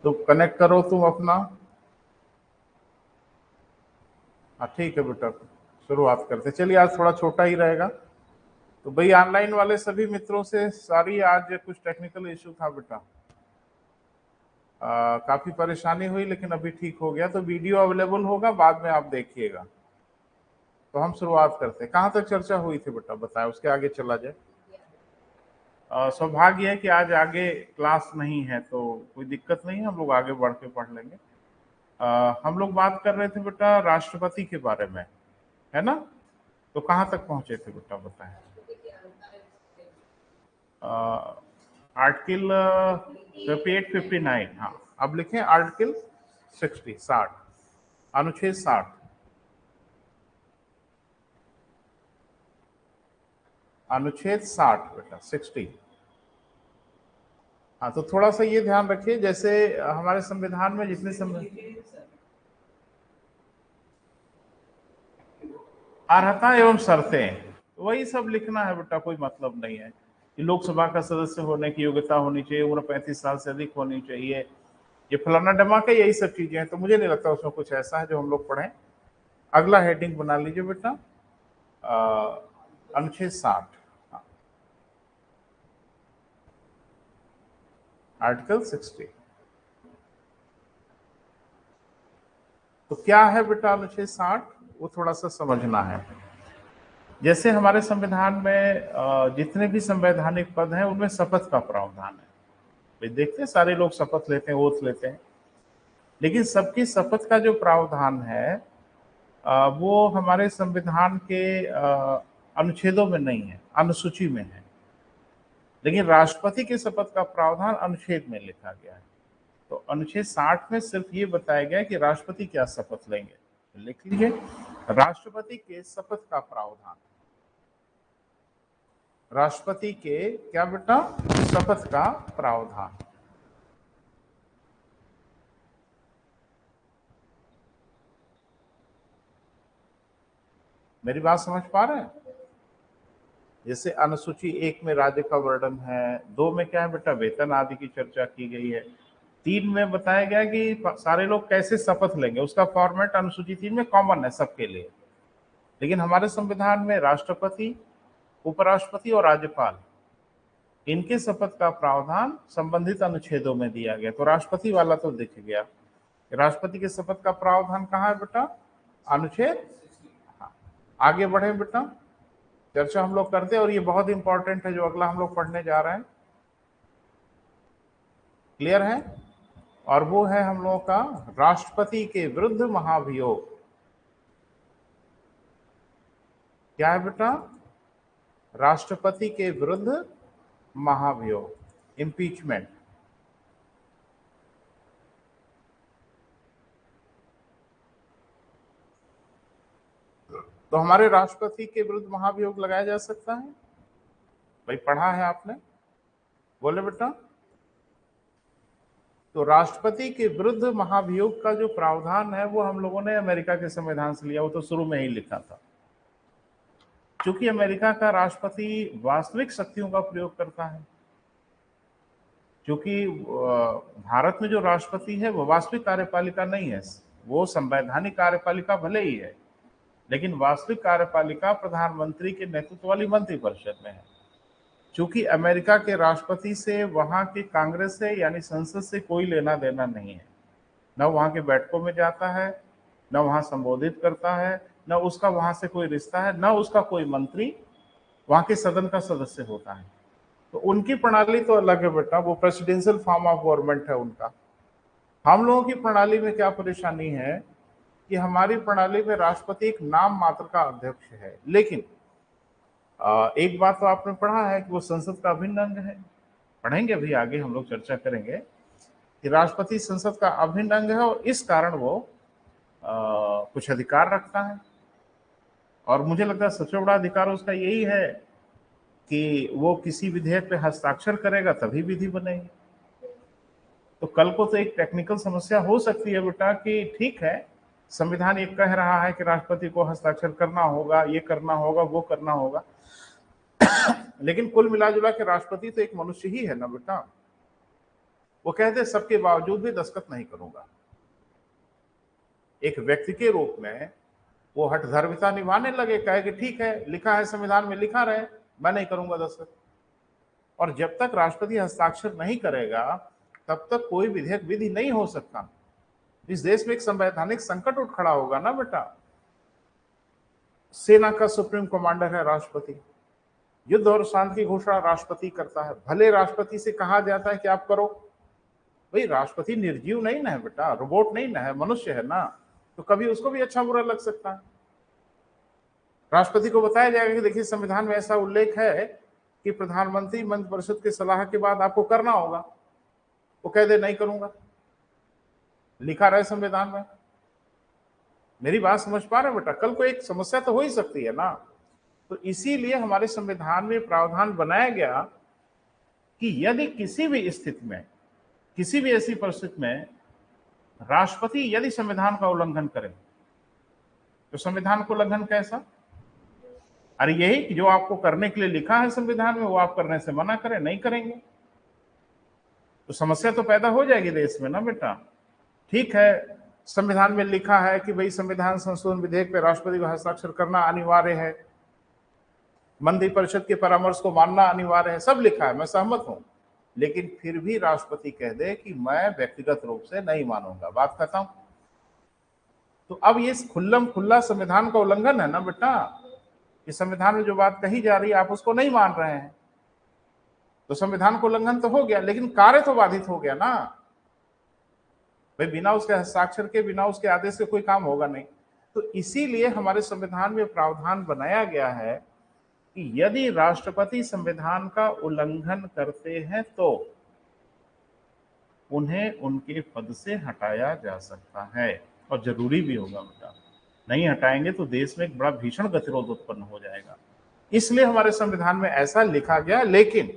तो कनेक्ट करो तुम अपना। हाँ ठीक है बेटा, शुरुआत करते। चलिए आज थोड़ा छोटा ही रहेगा। तो भाई ऑनलाइन वाले सभी मित्रों से सारी, आज कुछ टेक्निकल इशू था बेटा, काफी परेशानी हुई लेकिन अभी ठीक हो गया। तो वीडियो अवेलेबल होगा, बाद में आप देखिएगा। तो हम शुरुआत करते हैं। कहाँ तक चर्चा हुई थी बेटा बताए, उसके आगे चला जाए। सौभाग्य है कि आज आगे क्लास नहीं है तो कोई दिक्कत नहीं है, हम लोग आगे बढ़ के पढ़ लेंगे। हम लोग बात कर रहे थे बेटा राष्ट्रपति के बारे में, है ना? तो कहाँ तक पहुंचे थे बेटा बताएं। आर्टिकल 58-59, हाँ अब लिखें आर्टिकल 60 अनुच्छेद 60, अनुच्छेद 60 बेटा 60। हाँ तो थोड़ा सा ये ध्यान रखिए, जैसे हमारे संविधान में जितने अर्हता एवं शर्तें, वही सब लिखना है बेटा, कोई मतलब नहीं है कि लोकसभा का सदस्य होने की योग्यता होनी चाहिए, उम्र 35 साल से अधिक होनी चाहिए, ये फलाना डमाका, यही सब चीजें हैं। तो मुझे नहीं लगता उसमें कुछ ऐसा है जो हम लोग पढ़ें। अगला हेडिंग बना लीजिए बेटा, अनुच्छेद 60, आर्टिकल 60। तो क्या है बेटा अनुच्छेद 60, वो थोड़ा सा समझना है। जैसे हमारे संविधान में जितने भी संवैधानिक पद हैं उनमें शपथ का प्रावधान है। भाई देखते हैं सारे लोग शपथ लेते हैं, ओथ लेते हैं, लेकिन सबकी शपथ का जो प्रावधान है वो हमारे संविधान के अनुच्छेदों में नहीं है, अनुसूची में है। लेकिन राष्ट्रपति की शपथ का प्रावधान अनुच्छेद में लिखा गया है। तो अनुच्छेद 60 में सिर्फ ये बताया गया है कि राष्ट्रपति क्या शपथ लेंगे। लिख लीजिए, राष्ट्रपति के शपथ का प्रावधान, राष्ट्रपति के क्या बेटा, शपथ का प्रावधान। मेरी बात समझ पा रहे हैं? जैसे अनुसूची 1 में राज्य का वर्णन है, 2 में क्या है बेटा, वेतन आदि की चर्चा की गई है, 3 में बताया गया कि सारे लोग कैसे शपथ लेंगे, उसका फॉर्मेट अनुसूची 3 में कॉमन है सबके लिए। लेकिन हमारे संविधान में राष्ट्रपति, उपराष्ट्रपति और राज्यपाल, इनके शपथ का प्रावधान संबंधित अनुच्छेदों में दिया गया। तो राष्ट्रपति वाला तो दिख गया, राष्ट्रपति के शपथ का प्रावधान कहाँ है बेटा, अनुच्छेद। हाँ, आगे बढ़े बेटा, चर्चा हम लोग करते हैं और ये बहुत इंपॉर्टेंट है जो अगला हम लोग पढ़ने जा रहे हैं। क्लियर है? और वो है हम लोगों का राष्ट्रपति के विरुद्ध महाभियोग। क्या है बेटा, राष्ट्रपति के विरुद्ध महाभियोग, इम्पीचमेंट। तो हमारे राष्ट्रपति के विरुद्ध महाभियोग लगाया जा सकता है? भाई पढ़ा है आपने, बोले बेटा। तो राष्ट्रपति के विरुद्ध महाभियोग का जो प्रावधान है वो हम लोगों ने अमेरिका के संविधान से लिया, वो तो शुरू में ही लिखा था। क्योंकि अमेरिका का राष्ट्रपति वास्तविक शक्तियों का प्रयोग करता है, क्योंकि भारत में जो राष्ट्रपति है वो वास्तविक कार्यपालिका नहीं है, वो संवैधानिक कार्यपालिका भले ही है, लेकिन वास्तविक कार्यपालिका प्रधानमंत्री के नेतृत्व वाली मंत्रिपरिषद में है। चूंकि अमेरिका के राष्ट्रपति से वहां की कांग्रेस से यानी संसद से कोई लेना देना नहीं है, न वहां के बैठकों में जाता है, न वहां संबोधित करता है, न उसका वहां से कोई रिश्ता है, न उसका कोई मंत्री वहां के सदन का सदस्य होता है। तो उनकी प्रणाली तो अलग है बेटा, वो प्रेसिडेंशियल फॉर्म ऑफ गवर्नमेंट है उनका। हम लोगों की प्रणाली में क्या परेशानी है कि हमारी प्रणाली में राष्ट्रपति एक नाम मात्र का अध्यक्ष है, लेकिन एक बात तो आपने पढ़ा है कि वो संसद का अभिन्न अंग है। पढ़ेंगे अभी आगे हम लोग चर्चा करेंगे कि राष्ट्रपति संसद का अभिन्न अंग है और इस कारण वो कुछ अधिकार रखता है। और मुझे लगता है सबसे बड़ा अधिकार उसका यही है कि वो किसी विधेयक पे हस्ताक्षर करेगा तभी विधि बनेगी। तो कल को तो एक टेक्निकल समस्या हो सकती है बेटा कि ठीक है, संविधान ये कह रहा है कि राष्ट्रपति को हस्ताक्षर करना होगा, ये करना होगा, वो करना होगा, लेकिन कुल मिला जुला के राष्ट्रपति तो एक मनुष्य ही है ना बेटा। वो कहते सबके बावजूद भी दस्तखत नहीं करूंगा। एक व्यक्ति के रूप में वो हठधर्मिता निभाने लगे, कहे कि ठीक है, लिखा है संविधान में, लिखा रहे, मैं नहीं करूंगा दस्तखत। और जब तक राष्ट्रपति हस्ताक्षर नहीं करेगा तब तक कोई विधेयक विधि नहीं हो सकता। इस देश में एक संवैधानिक संकट उठ खड़ा होगा ना बेटा। सेना का सुप्रीम कमांडर है राष्ट्रपति, युद्ध और शांति की घोषणा राष्ट्रपति करता है, भले राष्ट्रपति से कहा जाता है कि आप करो। भाई राष्ट्रपति निर्जीव नहीं ना है बेटा, रोबोट नहीं ना है, मनुष्य है ना, तो कभी उसको भी अच्छा बुरा लग सकता है। राष्ट्रपति को बताया जाएगा कि देखिए संविधान में ऐसा उल्लेख है कि प्रधानमंत्री मंत्रिपरिषद की सलाह के बाद आपको करना होगा। वो कह दे नहीं करूंगा, लिखा रहे संविधान में। मेरी बात समझ पा रहे बेटा, कल को एक समस्या तो हो ही सकती है ना। तो इसीलिए हमारे संविधान में प्रावधान बनाया गया कि यदि किसी भी स्थिति में, किसी भी ऐसी परिस्थिति में राष्ट्रपति यदि संविधान का उल्लंघन करे, तो संविधान का उल्लंघन कैसा? अरे यही कि जो आपको करने के लिए लिखा है संविधान में वो आप करने से मना करें, नहीं करेंगे तो समस्या तो पैदा हो जाएगी देश में ना बेटा। ठीक है, संविधान में लिखा है कि भाई संविधान संशोधन विधेयक पे राष्ट्रपति को हस्ताक्षर करना अनिवार्य है, मंत्रिपरिषद के परामर्श को मानना अनिवार्य है, सब लिखा है, मैं सहमत हूं। लेकिन फिर भी राष्ट्रपति कह दे कि मैं व्यक्तिगत रूप से नहीं मानूंगा, बात खत्म। तो अब ये खुल्लम खुल्ला संविधान का उल्लंघन है ना बेटा। कि संविधान में जो बात कही जा रही है आप उसको नहीं मान रहे हैं, तो संविधान का उल्लंघन तो हो गया, लेकिन कार्य तो बाधित हो गया ना भाई। बिना उसके हस्ताक्षर के, बिना उसके आदेश के कोई काम होगा नहीं। तो इसीलिए हमारे संविधान में प्रावधान बनाया गया है कि यदि राष्ट्रपति संविधान का उल्लंघन करते हैं तो उन्हें उनके पद से हटाया जा सकता है, और जरूरी भी होगा बेटा। नहीं हटाएंगे तो देश में एक बड़ा भीषण गतिरोध उत्पन्न हो जाएगा। इसलिए हमारे संविधान में ऐसा लिखा गया। लेकिन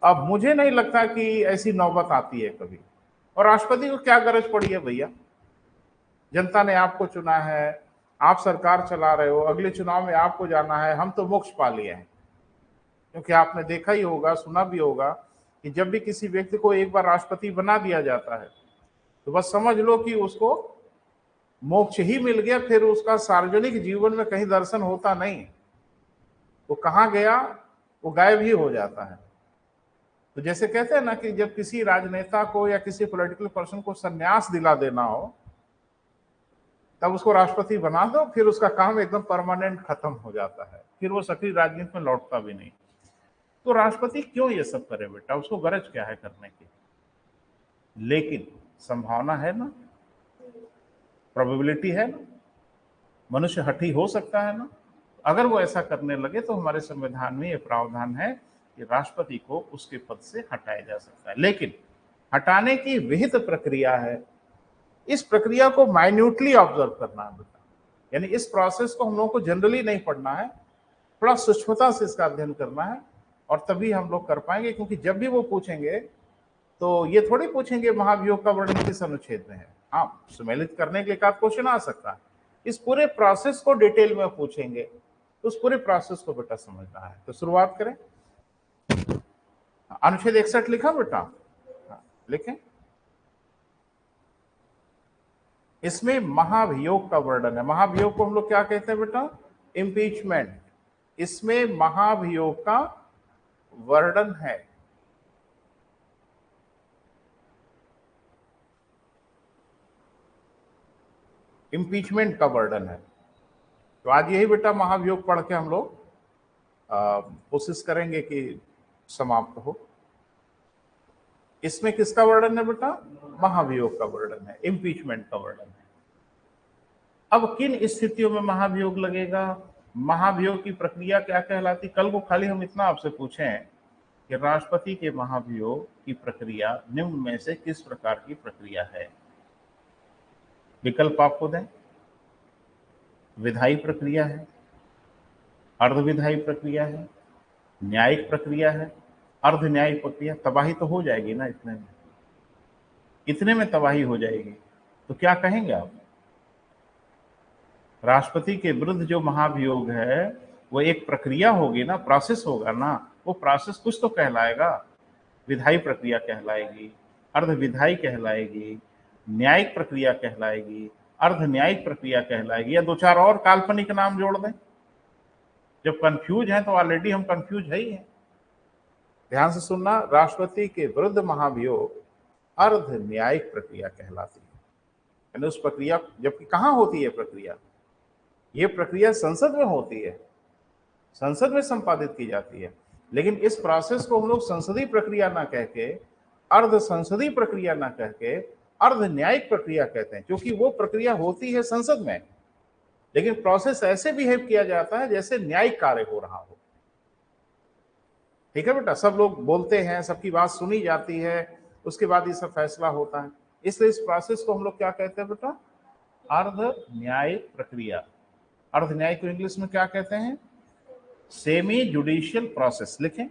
अब मुझे नहीं लगता कि ऐसी नौबत आती है कभी। और राष्ट्रपति को क्या गरज पड़ी है भैया? जनता ने आपको चुना है, आप सरकार चला रहे हो, अगले चुनाव में आपको जाना है, हम तो मोक्ष पा लिए हैं। क्योंकि आपने देखा ही होगा, सुना भी होगा कि जब भी किसी व्यक्ति को एक बार राष्ट्रपति बना दिया जाता है तो बस समझ लो कि उसको मोक्ष ही मिल गया। फिर उसका सार्वजनिक जीवन में कहीं दर्शन होता नहीं, वो कहाँ गया, वो गायब ही हो जाता है। तो जैसे कहते हैं ना कि जब किसी राजनेता को या किसी पॉलिटिकल पर्सन को संन्यास दिला देना हो तब उसको राष्ट्रपति बना दो, फिर उसका काम एकदम परमानेंट खत्म हो जाता है, फिर वो सक्रिय राजनीति में लौटता भी नहीं। तो राष्ट्रपति क्यों ये सब करे बेटा? उसको गरज क्या है करने की? लेकिन संभावना है ना, प्रोबेबिलिटी है ना, मनुष्य हठी हो सकता है ना। अगर वो ऐसा करने लगे तो हमारे संविधान में ये प्रावधान है कि राष्ट्रपति को उसके पद से हटाया जा सकता है। लेकिन हटाने की विहित प्रक्रिया है, इस प्रक्रिया को माइन्यूटली ऑब्जर्व करना है बेटा। यानी इस प्रोसेस को हम लोगों को जनरली नहीं पढ़ना है, थोड़ा सूक्ष्मता से इसका अध्ययन करना है, और तभी हम लोग कर पाएंगे। क्योंकि जब भी वो पूछेंगे तो ये थोड़ी पूछेंगे महाभियोग का वर्णन किस अनुच्छेद में है। हाँ, सम्मिलित करने के लिए एक क्वेश्चन आ सकता है, इस पूरे प्रोसेस को डिटेल में पूछेंगे, तो उस पूरे प्रोसेस को बेटा समझना है। तो शुरुआत करें। अनुच्छेद 61 लिखा बेटा? हाँ, लिखें। इसमें महाभियोग का वर्णन है। महाभियोग को हम लोग क्या कहते हैं बेटा? इम्पीचमेंट। इसमें महाभियोग का वर्णन है। इम्पीचमेंट का वर्णन है। तो आज यही बेटा महाभियोग पढ़ के हम लोग कोशिश करेंगे कि समाप्त हो। इसमें किसका वर्णन है बेटा? महाभियोग का वर्णन है, इम्पीचमेंट का वर्णन है। अब किन स्थितियों में महाभियोग लगेगा, महाभियोग की प्रक्रिया क्या कहलाती? कल को खाली हम इतना आपसे पूछें कि राष्ट्रपति के महाभियोग की प्रक्रिया निम्न में से किस प्रकार की प्रक्रिया है? विकल्प आपको दें। विधायी प्रक्रिया है, अर्धविधायी प्रक्रिया है, न्यायिक प्रक्रिया है, अर्ध न्यायिक प्रक्रिया। तबाही तो हो जाएगी ना इतने में, इतने में तबाही हो जाएगी। तो क्या कहेंगे आप? राष्ट्रपति के विरुद्ध जो महाभियोग है वो एक प्रक्रिया होगी ना, प्रोसेस होगा ना, वो प्रोसेस कुछ तो कहलाएगा। विधायी प्रक्रिया कहलाएगी, अर्ध विधायी कहलाएगी, न्यायिक प्रक्रिया कहलाएगी, अर्ध न्यायिक प्रक्रिया कहलाएगी, या दो चार और काल्पनिक नाम जोड़ दें। जब कंफ्यूज हैं तो ऑलरेडी हम कंफ्यूज है ही हैं। ध्यान से सुनना, राष्ट्रपति के विरुद्ध महाभियोग अर्ध न्यायिक प्रक्रिया कहलाती है। यानी उस प्रक्रिया, जबकि कहाँ होती है प्रक्रिया, ये प्रक्रिया संसद में होती है, संसद में संपादित की जाती है, लेकिन इस प्रोसेस को हम लोग संसदीय प्रक्रिया ना कह के, अर्ध संसदीय प्रक्रिया ना कह के अर्ध न्यायिक प्रक्रिया कहते हैं, क्योंकि वो प्रक्रिया होती है संसद में, लेकिन प्रोसेस ऐसे बिहेव किया जाता है जैसे न्यायिक कार्य हो रहा हो। ठीक है बेटा, सब लोग बोलते हैं, सबकी बात सुनी जाती है, उसके बाद ये सब फैसला होता है। इसलिए इस प्रोसेस को हम लोग क्या कहते हैं बेटा, अर्ध न्यायिक प्रक्रिया। अर्ध न्यायिक को इंग्लिश में क्या कहते हैं, सेमी जुडिशियल प्रोसेस। लिखें,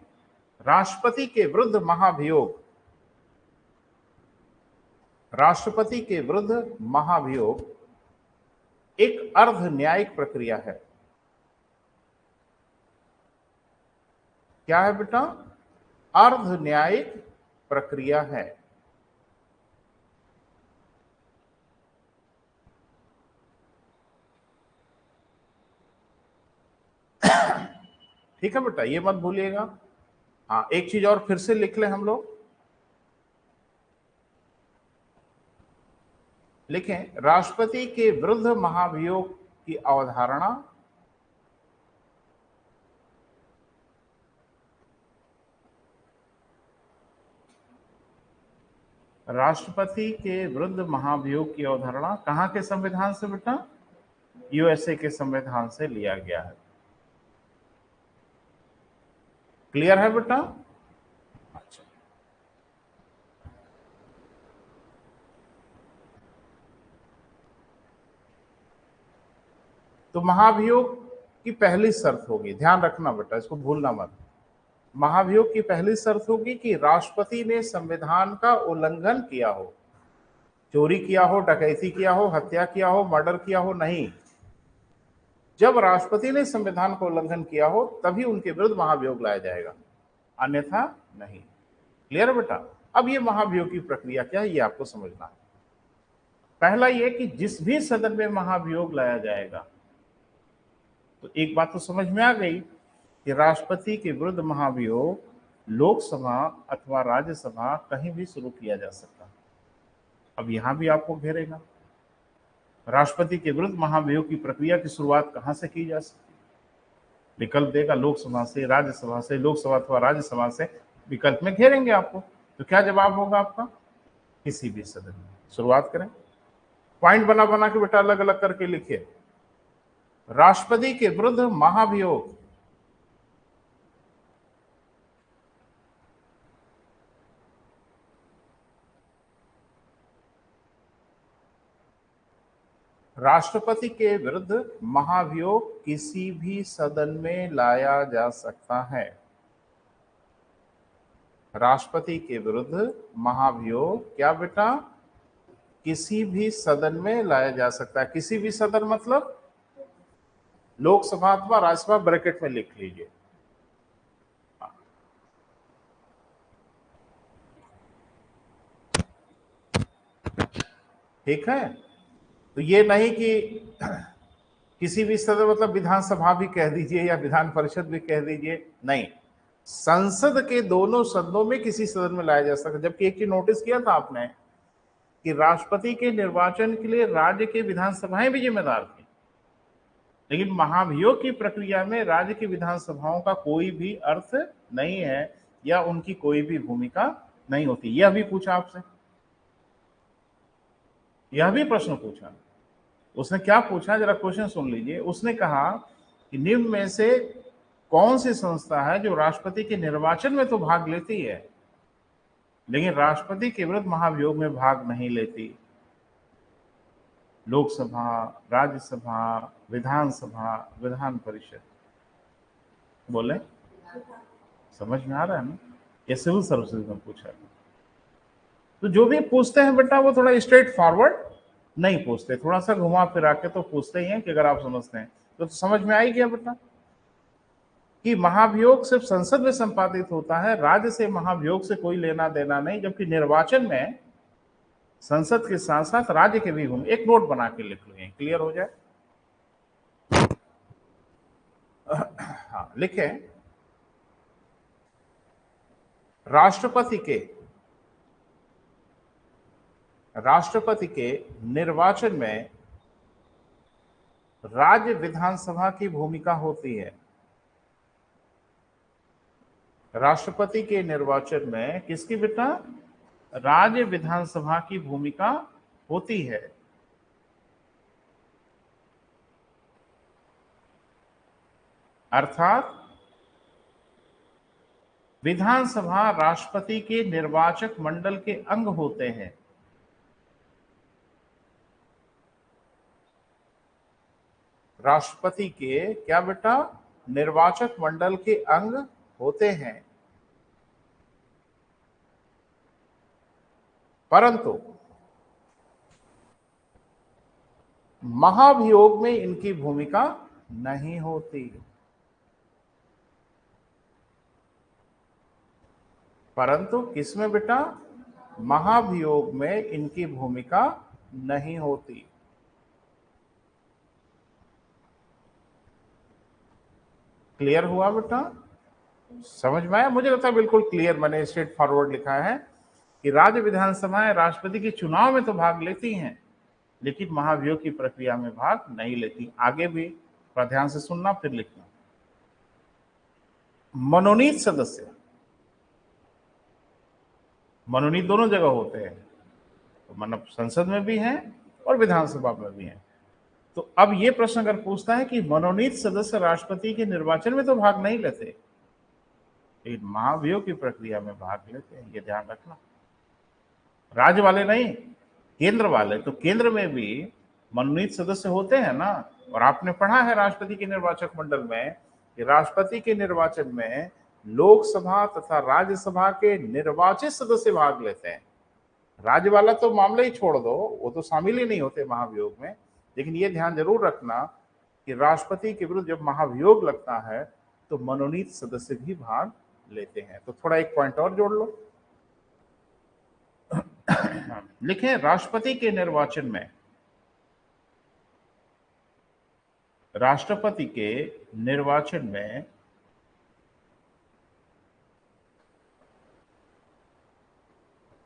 राष्ट्रपति के विरुद्ध महाभियोग, राष्ट्रपति के विरुद्ध महाभियोग एक अर्ध न्यायिक प्रक्रिया है। क्या है बेटा, अर्ध न्यायिक प्रक्रिया है। ठीक है बेटा, ये मत भूलिएगा। हाँ, एक चीज और फिर से लिख लें हम लोग, लिखें, राष्ट्रपति के विरुद्ध महाभियोग की अवधारणा राष्ट्रपति के विरुद्ध महाभियोग की अवधारणा कहाँ के संविधान से बेटा, यूएसए के संविधान से लिया गया है। क्लियर है बेटा? अच्छा, तो महाभियोग की पहली शर्त होगी, ध्यान रखना बेटा, इसको भूलना मत। महाभियोग की पहली शर्त होगी कि राष्ट्रपति ने संविधान का उल्लंघन किया हो, चोरी किया हो, डकैती किया हो, हत्या किया हो, मर्डर किया हो, नहीं। जब राष्ट्रपति ने संविधान का उल्लंघन किया हो तभी उनके विरुद्ध महाभियोग लाया जाएगा, अन्यथा नहीं। क्लियर है बेटा? अब ये महाभियोग की प्रक्रिया क्या है ये आपको समझना है। पहला ये कि जिस भी सदन में महाभियोग लाया जाएगा, तो एक बात तो समझ में आ गई कि राष्ट्रपति के विरुद्ध महाभियोग लोकसभा अथवा राज्यसभा कहीं भी शुरू किया जा सकता है। अब यहां भी आपको घेरेगा, राष्ट्रपति के विरुद्ध महाभियोग की प्रक्रिया की शुरुआत कहां से की जा सकती है? विकल्प देगा, लोकसभा से, राज्यसभा से, लोकसभा अथवा राज्यसभा से, विकल्प में घेरेंगे आपको। तो क्या जवाब होगा आपका? किसी भी सदन में। शुरुआत करें, पॉइंट बना बना के बेटा अलग अलग करके लिखिए। राष्ट्रपति के विरुद्ध महाभियोग राष्ट्रपति के विरुद्ध महाभियोग किसी भी सदन में लाया जा सकता है। राष्ट्रपति के विरुद्ध महाभियोग क्या बेटा? किसी भी सदन में लाया जा सकता है। किसी भी सदन मतलब लोकसभा अथवा राज्यसभा, ब्रैकेट में लिख लीजिए। ठीक है, तो ये नहीं कि किसी भी सदन मतलब विधानसभा भी कह दीजिए या विधान परिषद भी कह दीजिए, नहीं, संसद के दोनों सदनों में किसी सदन में लाया जा सकता है। जबकि एक चीज नोटिस किया था आपने कि राष्ट्रपति के निर्वाचन के लिए राज्य की विधानसभाएं भी जिम्मेदार थी, लेकिन महाभियोग की प्रक्रिया में राज्य की विधानसभाओं का कोई भी अर्थ नहीं है या उनकी कोई भी भूमिका नहीं होती। यह भी पूछा आपसे, यह भी प्रश्न पूछा। उसने क्या पूछा, जरा क्वेश्चन सुन लीजिए। उसने कहा कि निम्न में से कौन सी संस्था है जो राष्ट्रपति के निर्वाचन में तो भाग लेती है लेकिन राष्ट्रपति के विरुद्ध महाभियोग में भाग नहीं लेती? लोकसभा, राज्यसभा, विधानसभा, विधान परिषद। बोले, समझ में आ रहा है ना? ये सिविल सर्विसेज में पूछा। तो जो भी पूछते हैं बेटा वो थोड़ा स्ट्रेट फॉरवर्ड नहीं पूछते, थोड़ा सा घुमा फिरा के तो पूछते ही हैं कि अगर आप समझते हैं तो समझ में आई गया बेटा कि महाभियोग सिर्फ संसद में संपादित होता है, राज्य से महाभियोग से कोई लेना देना नहीं, जबकि निर्वाचन में संसद के साथ साथ राज्य के भी भूमि। एक नोट बना के लिख लो, क्लियर हो जाए। हाँ लिखें, राष्ट्रपति के निर्वाचन में राज्य विधानसभा की भूमिका होती है। राष्ट्रपति के निर्वाचन में किसकी बेटा? राज्य विधानसभा की भूमिका होती है। अर्थात विधानसभा राष्ट्रपति के निर्वाचक मंडल के अंग होते हैं। राष्ट्रपति के क्या बेटा? निर्वाचक मंडल के अंग होते हैं। परंतु महाभियोग में इनकी भूमिका नहीं होती। परंतु किसमें बेटा? महाभियोग में इनकी भूमिका नहीं होती। क्लियर हुआ बेटा? समझ में आया? मुझे लगता है बिल्कुल क्लियर, मैंने स्ट्रेट फॉरवर्ड लिखा है कि राज्य विधानसभाएं राष्ट्रपति के चुनाव में तो भाग लेती हैं, लेकिन महाभियोग की प्रक्रिया में भाग नहीं लेती। आगे भी थोड़ा ध्यान से सुनना फिर लिखना। मनोनीत सदस्य, मनोनीत दोनों जगह होते हैं, तो मतलब संसद में भी हैं और विधानसभा में भी हैं। तो अब ये प्रश्न अगर पूछता है कि मनोनीत सदस्य राष्ट्रपति के निर्वाचन में तो भाग नहीं लेते, लेकिन महाभियोग की प्रक्रिया में भाग लेते हैं, ये ध्यान रखना। राज्य वाले नहीं, केंद्र वाले। तो केंद्र में भी मनोनीत सदस्य होते हैं ना। और आपने पढ़ा है राष्ट्रपति के निर्वाचक मंडल में कि राष्ट्रपति के निर्वाचन में लोकसभा तथा राज्यसभा के निर्वाचित सदस्य भाग लेते हैं। राज्य वाला तो मामला ही छोड़ दो, वो तो शामिल ही नहीं होते महाभियोग में। लेकिन ये ध्यान जरूर रखना कि राष्ट्रपति के विरुद्ध जब महाभियोग लगता है तो मनोनीत सदस्य भी भाग लेते हैं। तो थोड़ा एक पॉइंट और जोड़ लो। लिखें, राष्ट्रपति के निर्वाचन में, राष्ट्रपति के निर्वाचन में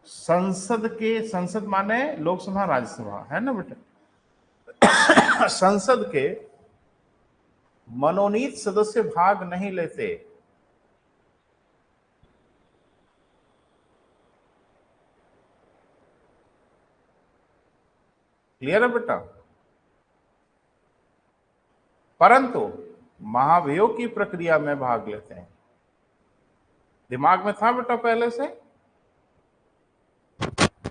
संसद माने लोकसभा राज्यसभा है ना बेटा, संसद के मनोनीत सदस्य भाग नहीं लेते। क्लियर है बेटा? परंतु महाभियोग की प्रक्रिया में भाग लेते हैं। दिमाग में था बेटा पहले से?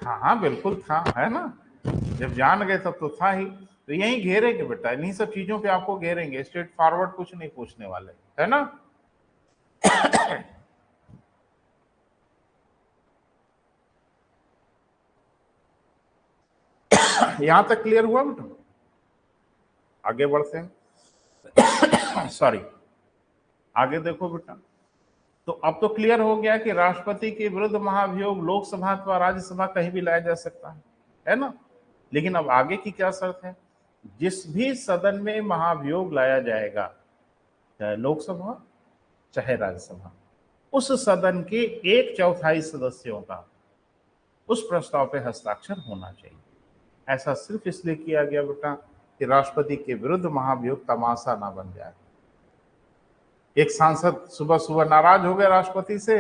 हाँ बिल्कुल था, है ना। जब जान गए तब तो था ही। तो यही घेरेंगे बेटा, इन्हीं सब चीजों पे आपको घेरेंगे, स्ट्रेट फॉरवर्ड कुछ नहीं पूछने वाले, है ना। यहां तक क्लियर हुआ बेटा? आगे बढ़ते हैं। सॉरी, आगे देखो बेटा। तो अब तो क्लियर हो गया कि राष्ट्रपति के विरुद्ध महाभियोग लोकसभा अथवा राज्यसभा कहीं भी लाया जा सकता है ना। लेकिन अब आगे की क्या शर्त है? जिस भी सदन में महाभियोग लाया जाएगा, चाहे लोकसभा चाहे राज्यसभा, उस सदन के 1/4 सदस्यों का उस प्रस्ताव पे हस्ताक्षर होना चाहिए। ऐसा सिर्फ इसलिए किया गया बेटा कि राष्ट्रपति के विरुद्ध महाभियोग तमाशा ना बन जाए। एक सांसद सुबह सुबह नाराज हो गए राष्ट्रपति से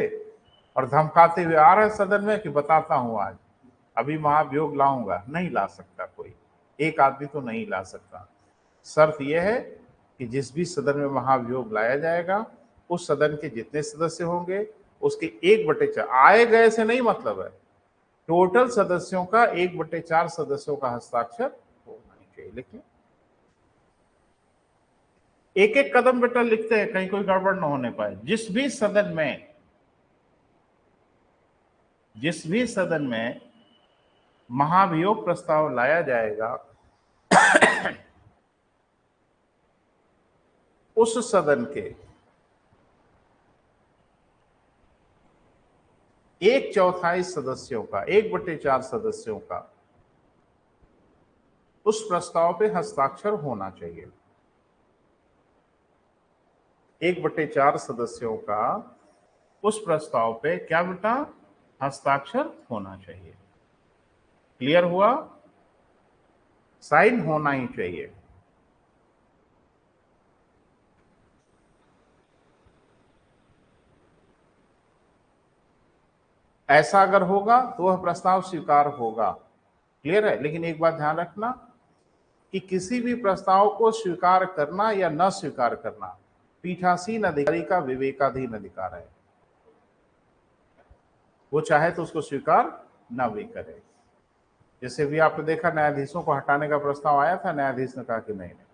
और धमकाते हुए आ रहे सदन में कि बताता हूं आज अभी महाभियोग लाऊंगा। नहीं ला सकता कोई, एक आदमी तो नहीं ला सकता। शर्त यह है कि जिस भी सदन में महाभियोग लाया जाएगा, उस सदन के जितने सदस्य होंगे उसके 1/4, आए गए से नहीं मतलब है, टोटल सदस्यों का 1/4 सदस्यों का हस्ताक्षर होना चाहिए। लिखिए, एक एक कदम बेटा लिखते हैं, कहीं कोई गड़बड़ न होने पाए। जिस भी सदन में महाभियोग प्रस्ताव लाया जाएगा, उस सदन के 1/4 सदस्यों का, 1/4 सदस्यों का उस प्रस्ताव पे हस्ताक्षर होना चाहिए। 1/4 सदस्यों का उस प्रस्ताव पे क्या बेटा, हस्ताक्षर होना चाहिए। क्लियर हुआ? साइन होना ही चाहिए। ऐसा अगर होगा तो वह प्रस्ताव स्वीकार होगा। क्लियर है? लेकिन एक बात ध्यान रखना कि किसी भी प्रस्ताव को स्वीकार करना या न स्वीकार करना पीठासीन अधिकारी का विवेकाधीन अधिकार है। वो चाहे तो उसको स्वीकार न भी करे। जैसे भी आपने देखा, न्यायाधीशों को हटाने का प्रस्ताव आया था, न्यायाधीश ने कहा कि नहीं नहीं,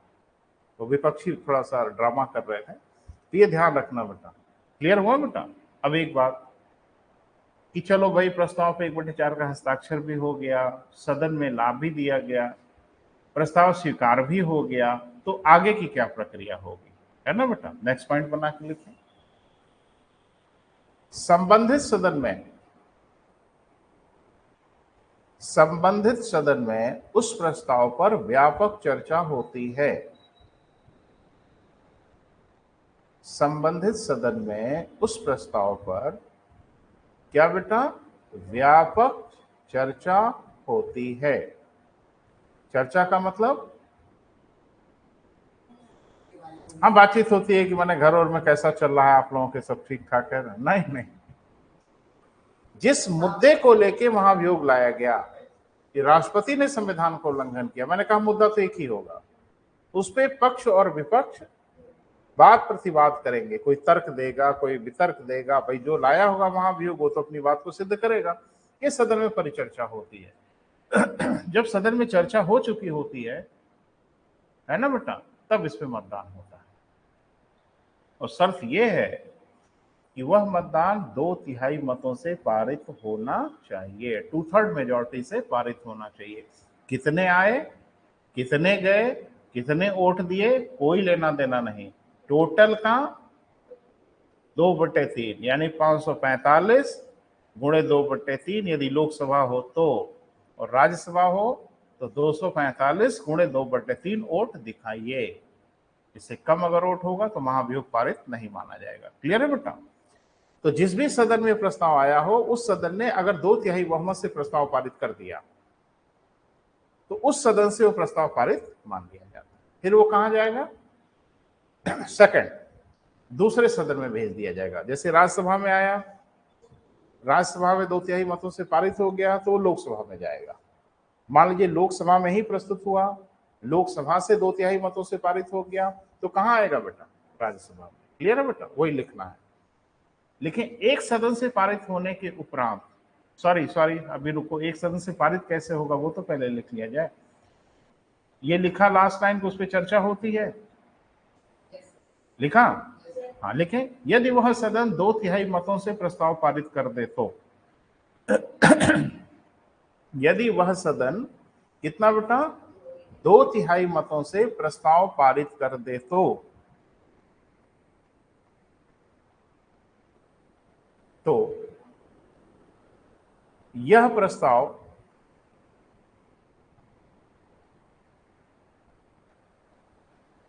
वो विपक्षी थोड़ा सा ड्रामा कर रहे थे। तो ये ध्यान रखना बेटा। क्लियर हुआ बेटा? अब एक बात कि चलो भाई, प्रस्ताव पे 1/4 का हस्ताक्षर भी हो गया, सदन में ला भी दिया गया, प्रस्ताव स्वीकार भी हो गया, तो आगे की क्या प्रक्रिया होगी, है ना बेटा? नेक्स्ट पॉइंट बना के लिखें। संबंधित सदन में उस प्रस्ताव पर व्यापक चर्चा होती है। संबंधित सदन में उस प्रस्ताव पर क्या बेटा, व्यापक चर्चा होती है। चर्चा का मतलब, हाँ, बातचीत होती है कि मैंने घर और में कैसा चल रहा है, आप लोगों के सब ठीक ठाक है? नहीं नहीं, जिस मुद्दे को लेके महाभियोग लाया गया कि राष्ट्रपति ने संविधान को उल्लंघन किया, मैंने कहा मुद्दा तो एक ही होगा, उस पे पक्ष और विपक्ष बात प्रतिवाद करेंगे, कोई तर्क देगा, कोई वितर्क देगा। भाई जो लाया होगा महाभियोग वो तो अपनी बात को सिद्ध करेगा। ये सदन में परिचर्चा होती है। जब सदन में चर्चा हो चुकी होती है ना बेटा, तब इस पे मतदान होता है। और शर्त यह है कि वह मतदान 2/3 मतों से पारित होना चाहिए, 2/3 मेजॉरिटी से पारित होना चाहिए। कितने आए, कितने गए, कितने वोट दिए, कोई लेना देना नहीं। टोटल का 2/3 यानी 545 गुणे 2/3, यदि लोकसभा हो तो, और राज्यसभा हो तो 245 गुणे 2/3 वोट दिखाइए। इससे कम अगर वोट होगा तो महाभियोग पारित नहीं माना जाएगा। क्लियर है बेटा? तो जिस भी सदन में प्रस्ताव आया हो, उस सदन ने अगर 2/3 बहुमत से प्रस्ताव पारित कर दिया तो उस सदन से वो प्रस्ताव पारित मान लिया जाता है। फिर वो कहां जाएगा? सेकंड, दूसरे सदन में भेज दिया जाएगा। जैसे राज्यसभा में आया, राज्यसभा में 2/3 मतों से पारित हो गया तो वो लोकसभा में जाएगा। मान लीजिए लोकसभा में ही प्रस्तुत हुआ, लोकसभा से 2/3 मतों से पारित हो गया, तो कहां आएगा बेटा? राज्यसभा में। क्लियर है बेटा? वही लिखना है। लेकिन एक सदन से पारित होने के उपरांत, सॉरी अभी रुको, एक सदन से पारित कैसे होगा वो तो पहले लिख लिया जाए। ये लिखा लास्ट लाइन को, उस पर चर्चा होती है, लिखा? हाँ लिखें। यदि वह सदन 2/3 मतों से प्रस्ताव पारित कर दे तो, यदि वह सदन कितना बेटा, 2/3 मतों से प्रस्ताव पारित कर दे तो यह प्रस्ताव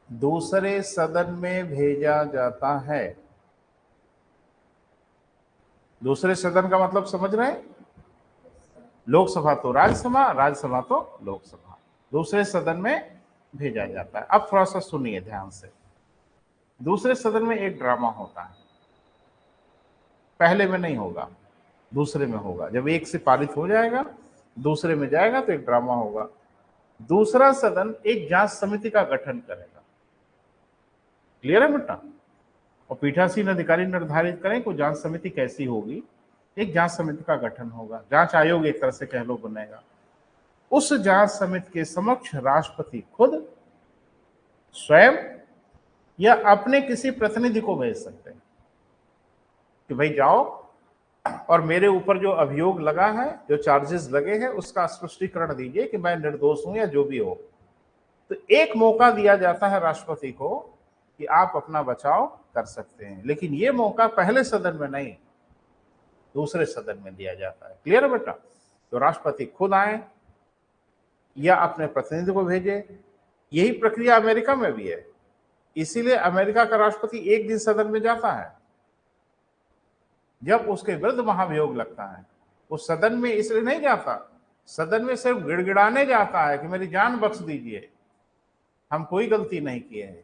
दूसरे सदन में भेजा जाता है। दूसरे सदन का मतलब समझ रहे हैं? लोकसभा तो राज्यसभा, राज्यसभा तो लोकसभा, दूसरे सदन में भेजा जाता है। अब थोड़ा सा सुनिए ध्यान से। दूसरे सदन में एक ड्रामा होता है, पहले में नहीं होगा, दूसरे में होगा। जब एक से पारित हो जाएगा, दूसरे में जाएगा तो एक ड्रामा होगा। दूसरा सदन एक जांच समिति का गठन करेगा। क्लियर है बेटा? और पीठासीन अधिकारी निर्धारित करें कि जांच समिति कैसी होगी। एक जांच समिति का गठन होगा, जांच आयोग एक तरह से कह लो बनेगा। उस जांच समिति के समक्ष राष्ट्रपति खुद, स्वयं या अपने किसी प्रतिनिधि को भेज सकते हैं कि भाई जाओ और मेरे ऊपर जो अभियोग लगा है, जो चार्जेस लगे हैं, उसका स्पष्टीकरण दीजिए कि मैं निर्दोष हूं या जो भी हो। तो एक मौका दिया जाता है राष्ट्रपति को कि आप अपना बचाव कर सकते हैं। लेकिन ये मौका पहले सदन में नहीं, दूसरे सदन में दिया जाता है। क्लियर है बेटा? तो राष्ट्रपति खुद आए या अपने प्रतिनिधि को भेजे। यही प्रक्रिया अमेरिका में भी है, इसीलिए अमेरिका का राष्ट्रपति एक दिन सदन में जाता है जब उसके विरुद्ध महाभियोग लगता है। वो सदन में इसलिए नहीं जाता, सदन में सिर्फ गिड़गिड़ाने जाता है कि मेरी जान बख्श दीजिए, हम कोई गलती नहीं किए हैं।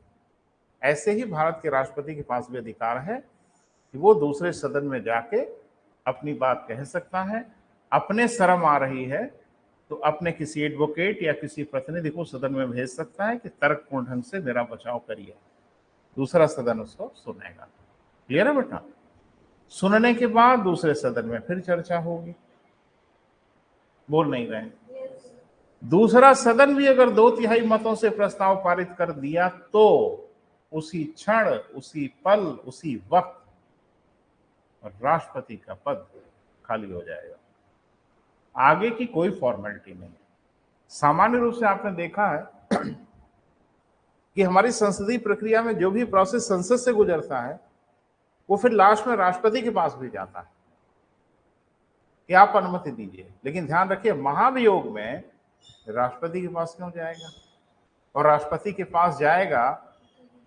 ऐसे ही भारत के राष्ट्रपति के पास भी अधिकार है कि वो दूसरे सदन में जाके अपनी बात कह सकता है। अपने शर्म आ रही है तो अपने किसी एडवोकेट या किसी प्रतिनिधि को सदन में भेज सकता है कि तर्कपूर्ण ढंग से मेरा बचाव करिए, दूसरा सदन उसको सुनेगा। क्लियर है बेटा? सुनने के बाद दूसरे सदन में फिर चर्चा होगी। बोल नहीं रहे? दूसरा सदन भी अगर 2/3 मतों से प्रस्ताव पारित कर दिया तो उसी क्षण, उसी पल, उसी वक्त राष्ट्रपति का पद खाली हो जाएगा। आगे की कोई फॉर्मेलिटी नहीं। सामान्य रूप से आपने देखा है कि हमारी संसदीय प्रक्रिया में जो भी प्रोसेस संसद से गुजरता है वो फिर लास्ट में राष्ट्रपति के पास भी जाता है कि आप अनुमति दीजिए। लेकिन ध्यान रखिए, महाभियोग में राष्ट्रपति के पास क्यों जाएगा? और राष्ट्रपति के पास जाएगा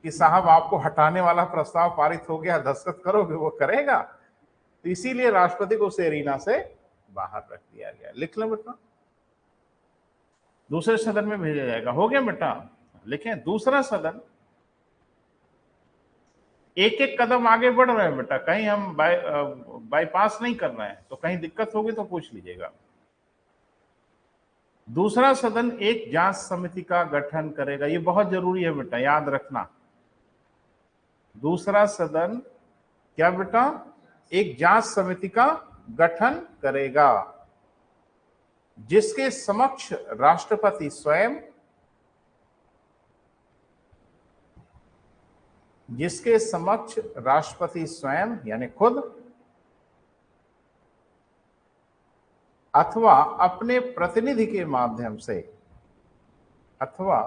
कि साहब आपको हटाने वाला प्रस्ताव पारित हो गया, दस्तखत करोगे? वो करेगा? तो इसीलिए राष्ट्रपति को उस एरिना से बाहर रख दिया गया। लिख लो बेटा, दूसरे सदन में भेजा जाएगा। हो गया बेटा? लिखें, दूसरा सदन एक एक कदम आगे बढ़ रहे हैं बेटा, कहीं हम बाईपास नहीं कर रहे हैं, तो कहीं दिक्कत होगी तो पूछ लीजिएगा। दूसरा सदन एक जांच समिति का गठन करेगा, ये बहुत जरूरी है बेटा, याद रखना। दूसरा सदन क्या बेटा? एक जांच समिति का गठन करेगा जिसके समक्ष राष्ट्रपति स्वयं, जिसके समक्ष राष्ट्रपति स्वयं यानी खुद अथवा अपने प्रतिनिधि के माध्यम से, अथवा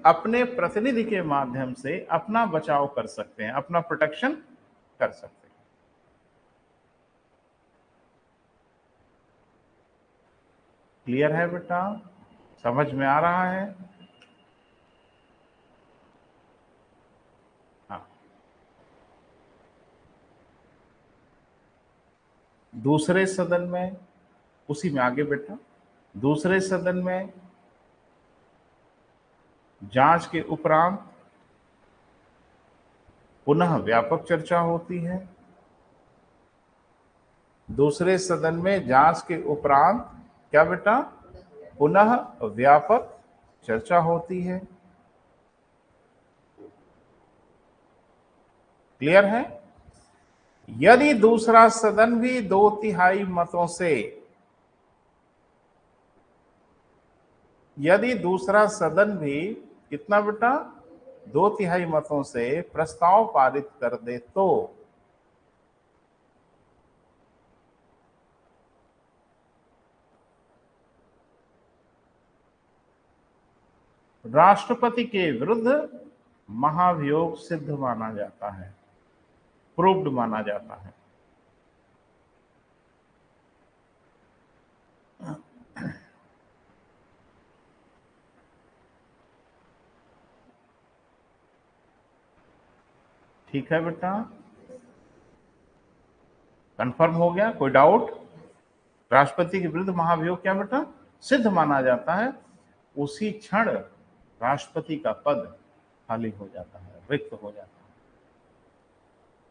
अपने प्रतिनिधि के माध्यम से अपना बचाव कर सकते हैं, अपना प्रोटेक्शन कर सकते हैं। क्लियर है बेटा? समझ में आ रहा है? हाँ। दूसरे सदन में, उसी में आगे बेटा, दूसरे सदन में जांच के उपरांत पुनः व्यापक चर्चा होती है। दूसरे सदन में जांच के उपरांत क्या बेटा? पुनः व्यापक चर्चा होती है। क्लियर है? यदि दूसरा सदन भी 2/3 मतों से, यदि दूसरा सदन भी कितना बेटा? 2/3 मतों से प्रस्ताव पारित कर दे तो राष्ट्रपति के विरुद्ध महाभियोग सिद्ध माना जाता है, प्रूव्ड माना जाता है। ठीक है बेटा? कंफर्म हो गया? कोई डाउट? राष्ट्रपति के विरुद्ध महाभियोग क्या बेटा? सिद्ध माना जाता है। उसी क्षण राष्ट्रपति का पद खाली हो जाता है, रिक्त हो जाता है।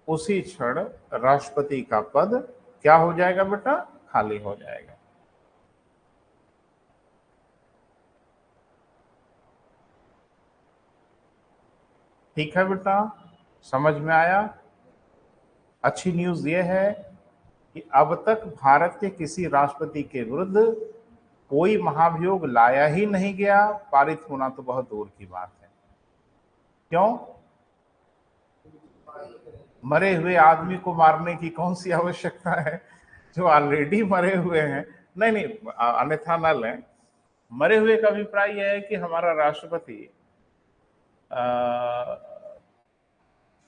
उसी क्षण राष्ट्रपति का पद क्या हो जाएगा बेटा? खाली हो जाएगा। ठीक है बेटा? समझ में आया? अच्छी न्यूज ये है कि अब तक भारत के किसी राष्ट्रपति के विरुद्ध कोई महाभियोग लाया ही नहीं गया, पारित होना तो बहुत दूर की बात है। क्यों? मरे हुए आदमी को मारने की कौन सी आवश्यकता है? जो ऑलरेडी मरे हुए हैं, नहीं नहीं, अन्यथा न लें। मरे हुए का अभिप्राय यह है कि हमारा राष्ट्रपति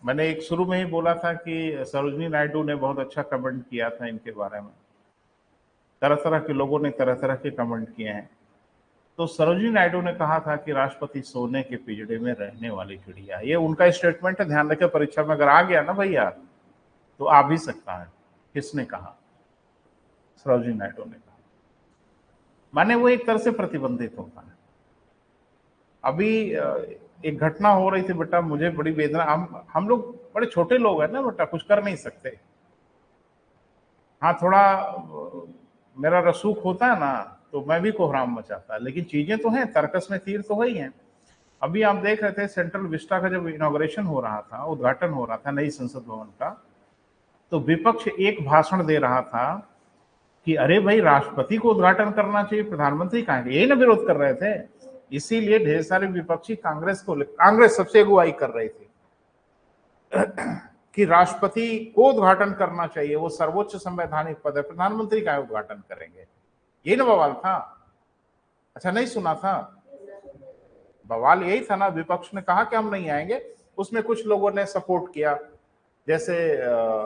मैंने एक शुरू में ही बोला था कि सरोजिनी नायडू ने बहुत अच्छा कमेंट किया था इनके बारे में। तरह तरह के लोगों ने तरह तरह के कमेंट किए हैं। तो सरोजिनी नायडू ने कहा था कि राष्ट्रपति सोने के पिंजड़े में रहने वाली चिड़िया, ये उनका स्टेटमेंट है। ध्यान रखें, परीक्षा में अगर आ गया ना भैया तो आ भी सकता है। किसने कहा? सरोजिनी नायडू ने कहा। माने वो एक तरह से प्रतिबंधित होता है। अभी एक घटना हो रही थी बेटा, मुझे बड़ी वेदना। हम लोग बड़े छोटे लोग हैं ना बेटा, कुछ कर नहीं सकते। हाँ, थोड़ा मेरा रसूख होता है ना तो मैं भी कोहराम मचाता है, लेकिन चीजें तो हैं, तर्कस में तीर तो वही है। अभी आप देख रहे थे सेंट्रल विस्टा का जब इनॉग्रेशन हो रहा था, उद्घाटन हो रहा था नई संसद भवन का, तो विपक्ष एक भाषण दे रहा था कि अरे भाई, राष्ट्रपति को उद्घाटन करना चाहिए, प्रधानमंत्री कहाँ है? यही ना विरोध कर रहे थे। इसीलिए ढेर सारे विपक्षी कांग्रेस सबसे अगुवाई कर रही थी कि राष्ट्रपति को उद्घाटन करना चाहिए, वो सर्वोच्च संवैधानिक पद है, प्रधानमंत्री का उद्घाटन करेंगे। ये ना बवाल था? अच्छा, नहीं सुना था? बवाल यही था ना, विपक्ष ने कहा कि हम नहीं आएंगे, उसमें कुछ लोगों ने सपोर्ट किया। जैसे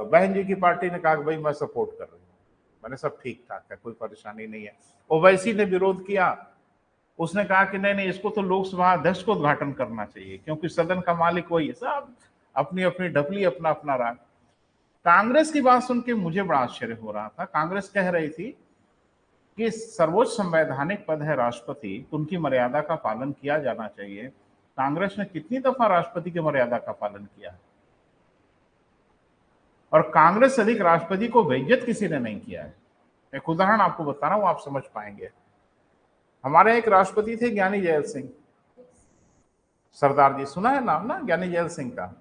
बहन जी की पार्टी ने कहा कि भाई मैं सपोर्ट कर रही हूँ, मैंने सब ठीक ठाक है, कोई परेशानी नहीं है। ओवैसी ने विरोध किया, उसने कहा कि नहीं नहीं, इसको तो लोकसभा अध्यक्ष को उद्घाटन करना चाहिए क्योंकि सदन का मालिक वही है। सब अपनी अपनी ढपली, अपना अपना राग। कांग्रेस की बात सुन के मुझे बड़ा आश्चर्य हो रहा था। कांग्रेस कह रही थी कि सर्वोच्च संवैधानिक पद है राष्ट्रपति, तो उनकी मर्यादा का पालन किया जाना चाहिए। कांग्रेस ने कितनी दफा राष्ट्रपति की मर्यादा का पालन किया है? और कांग्रेस से अधिक राष्ट्रपति को बेइज्जत किसी ने नहीं किया है। एक उदाहरण आपको बता रहा हूं, आप समझ पाएंगे। हमारे एक राष्ट्रपति थे ज्ञानी जैल सिंह, सरदार जी, सुना है नाम ना ज्ञानी जैल सिंह का?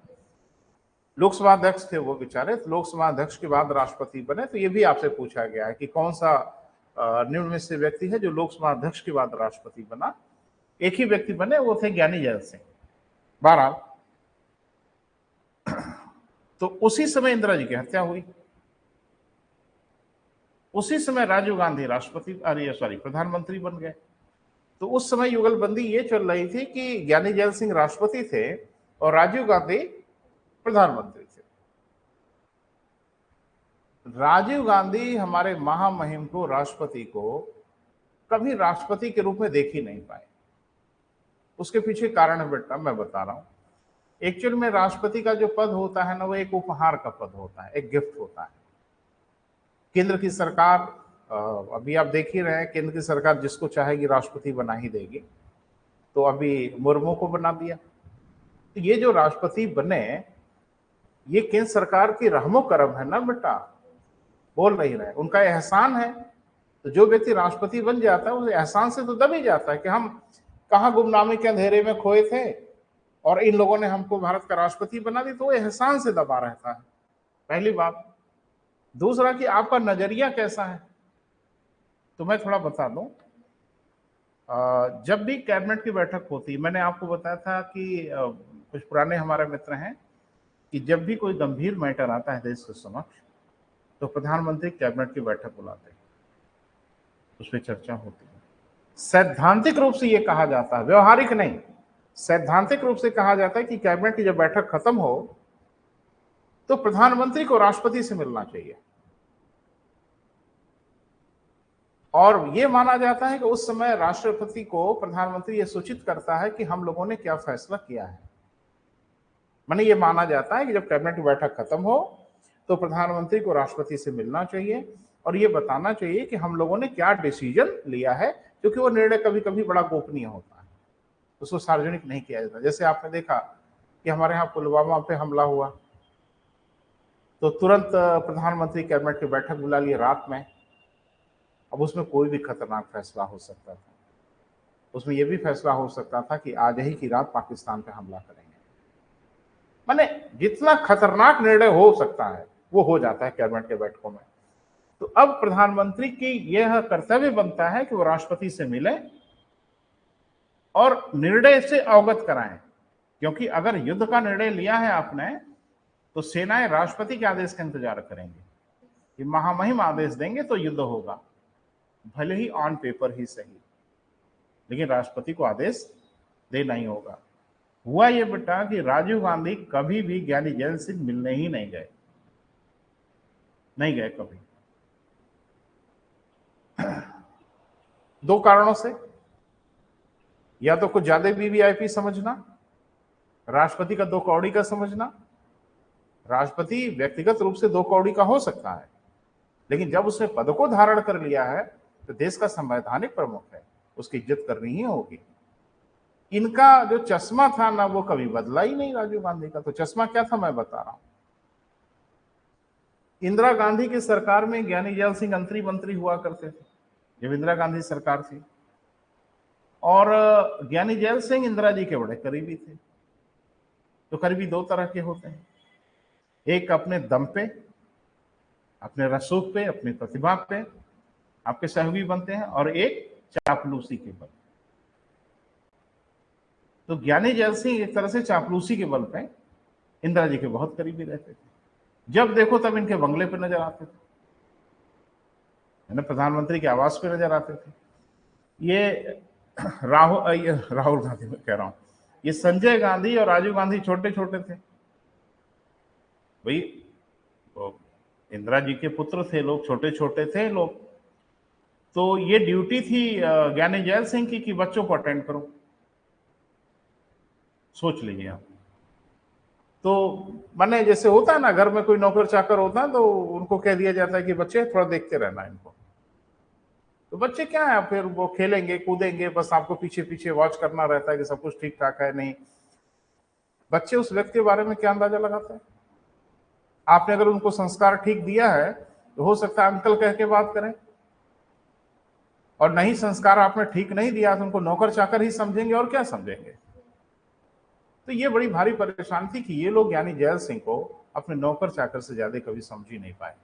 लोकसभा अध्यक्ष थे वो बेचारे। तो लोकसभा अध्यक्ष के बाद राष्ट्रपति बने। तो ये भी आपसे पूछा गया है कि कौन सा निम्न में से व्यक्ति है जो लोकसभा अध्यक्ष के बाद राष्ट्रपति बना? एक ही व्यक्ति बने, वो थे ज्ञानी जैल सिंह। बहरहाल, तो उसी समय इंदिरा जी की हत्या हुई, उसी समय राजीव गांधी प्रधानमंत्री बन गए। तो उस समय युगलबंदी ये चल रही थी कि ज्ञानी जैल सिंह राष्ट्रपति थे और राजीव गांधी प्रधानमंत्री थे। राजीव गांधी हमारे महामहिम को, राष्ट्रपति को, कभी राष्ट्रपति के रूप में देख ही नहीं पाए। उसके पीछे कारण है बेटा, मैं बता रहा हूं। एक्चुअल में राष्ट्रपति का जो पद होता है ना, वो एक उपहार का पद होता है, एक गिफ्ट होता है। केंद्र की सरकार, अभी आप देख ही रहे हैं, केंद्र की सरकार जिसको चाहेगी राष्ट्रपति बना ही देगी। तो अभी मुर्मू को बना दिया। तो ये जो राष्ट्रपति बने, ये केंद्र सरकार की रहमो करम है ना बेटा, बोल नहीं रहे, उनका एहसान है। तो जो व्यक्ति राष्ट्रपति बन जाता है उस एहसान से तो दब ही जाता है कि हम कहाँ गुमनामी के अंधेरे में खोए थे और इन लोगों ने हमको भारत का राष्ट्रपति बना दी, तो वो एहसान से दबा रहता है। पहली बात। दूसरा कि आपका नजरिया कैसा है। तो मैं थोड़ा बता दूं, जब भी कैबिनेट की बैठक होती, मैंने आपको बताया था कि कुछ पुराने हमारे मित्र हैं कि जब भी कोई गंभीर मैटर आता है देश के समक्ष, तो प्रधानमंत्री कैबिनेट की बैठक बुलाते हैं, उस पर चर्चा होती है। सैद्धांतिक रूप से यह कहा जाता है, व्यवहारिक नहीं, सैद्धांतिक रूप से कहा जाता है कि कैबिनेट की जब बैठक खत्म हो तो प्रधानमंत्री को राष्ट्रपति से मिलना चाहिए। और यह माना जाता है कि उस समय राष्ट्रपति को प्रधानमंत्री यह सूचित करता है कि हम लोगों ने क्या फैसला किया है। माने यह माना जाता है कि जब कैबिनेट की बैठक खत्म हो तो प्रधानमंत्री को राष्ट्रपति से मिलना चाहिए और यह बताना चाहिए कि हम लोगों ने क्या डिसीजन लिया है, क्योंकि वो निर्णय कभी कभी बड़ा गोपनीय होता है, उसको सार्वजनिक नहीं किया जाता। जैसे आपने देखा कि हमारे यहाँ पुलवामा पे हमला हुआ, तो तुरंत प्रधानमंत्री कैबिनेट की बैठक बुला ली रात में। अब उसमें कोई भी खतरनाक फैसला हो सकता था, उसमें यह भी फैसला हो सकता था कि आज ही की रात पाकिस्तान पे हमला करेंगे। माने जितना खतरनाक निर्णय हो सकता है वो हो जाता है कैबिनेट के बैठकों में। तो अब प्रधानमंत्री की यह कर्तव्य बनता है कि वो राष्ट्रपति से मिले और निर्णय से अवगत कराएं, क्योंकि अगर युद्ध का निर्णय लिया है आपने तो सेनाएं राष्ट्रपति के आदेश का इंतजार करेंगे कि महामहिम आदेश देंगे तो युद्ध होगा, भले ही ऑन पेपर ही सही, लेकिन राष्ट्रपति को आदेश देना ही होगा। हुआ ये बेटा कि राजीव गांधी कभी भी ज्ञानी जैल सिंह मिलने ही नहीं गए, नहीं गए कभी। दो कारणों से, या तो कुछ ज्यादा वीवीआईपी समझना, राष्ट्रपति का दो कौड़ी का समझना। राष्ट्रपति व्यक्तिगत रूप से दो कौड़ी का हो सकता है, लेकिन जब उसने पद को धारण कर लिया है तो देश का संवैधानिक प्रमुख है, उसकी इज्जत करनी ही होगी। इनका जो चश्मा था ना, वो कभी बदला ही नहीं राजीव गांधी का। तो चश्मा क्या था मैं बता रहा हूं। इंदिरा गांधी की सरकार में ज्ञानी जैल सिंह मंत्री हुआ करते थे जब इंदिरा गांधी सरकार थी, और ज्ञानी जैल सिंह इंदिरा जी के बड़े करीबी थे। तो करीबी दो तरह के होते हैं, एक अपने दम पे, अपने रसूख पे, अपनी प्रतिभा पे आपके सहयोगी बनते हैं, और एक चापलूसी के बल। तो ज्ञानी जैल सिंह एक तरह से चापलूसी के बल पे इंदिरा जी के बहुत करीबी रहते थे। जब देखो तब इनके बंगले पे नजर आते थे, प्रधानमंत्री के आवास पे नजर आते थे। ये राहुल गांधी में कह रहा हूं, ये संजय गांधी और राजीव गांधी छोटे छोटे थे भाई, तो इंदिरा जी के पुत्र थे लोग, छोटे छोटे थे लोग। तो ये ड्यूटी थी ज्ञानी जैल सिंह की कि बच्चों को अटेंड करो। सोच लीजिए आप। तो माने जैसे होता है ना, घर में कोई नौकर चाकर होता है तो उनको कह दिया जाता है कि बच्चे थोड़ा देखते रहना इनको। तो बच्चे क्या है, फिर वो खेलेंगे कूदेंगे, बस आपको पीछे पीछे वॉच करना रहता है कि सब कुछ ठीक ठाक है नहीं। बच्चे उस व्यक्ति के बारे में क्या अंदाजा लगाते हैं? आपने अगर उनको संस्कार ठीक दिया है तो हो सकता है अंकल कह के बात करें, और नहीं संस्कार आपने ठीक नहीं दिया तो उनको नौकर चाकर ही समझेंगे, और क्या समझेंगे। तो ये बड़ी भारी परेशानी थी कि ये लोग यानी जैल सिंह को अपने नौकर चाकर से ज्यादा कभी समझ ही नहीं पाए।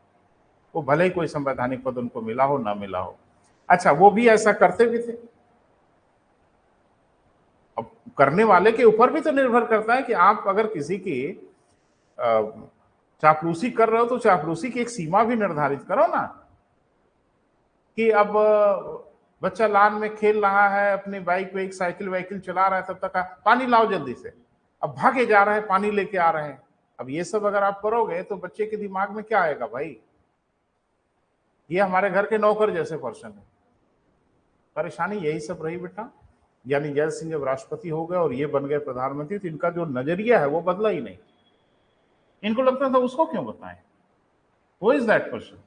वो भले ही कोई संवैधानिक पद उनको मिला हो ना मिला हो। अच्छा, वो भी ऐसा करते भी थे। अब करने वाले के ऊपर भी तो निर्भर करता है कि आप अगर किसी की चापलूसी कर रहे हो तो चापलूसी की एक सीमा भी निर्धारित करो ना, कि अब बच्चा लान में खेल रहा है, अपनी बाइक पे एक साइकिल वाइकिल चला रहा है, तब तक पानी लाओ जल्दी से, अब भागे जा रहे हैं पानी लेके आ रहे हैं। अब ये सब अगर आप करोगे तो बच्चे के दिमाग में क्या आएगा भाई, ये हमारे घर के नौकर जैसे पर्सन है। परेशानी यही सब रही बेटा। यानी जैल सिंह जब राष्ट्रपति हो गए और ये बन गए प्रधानमंत्री, तो इनका जो नजरिया है वो बदला ही नहीं। इनको लगता था उसको क्यों बताएं, हु इज दैट पर्सन,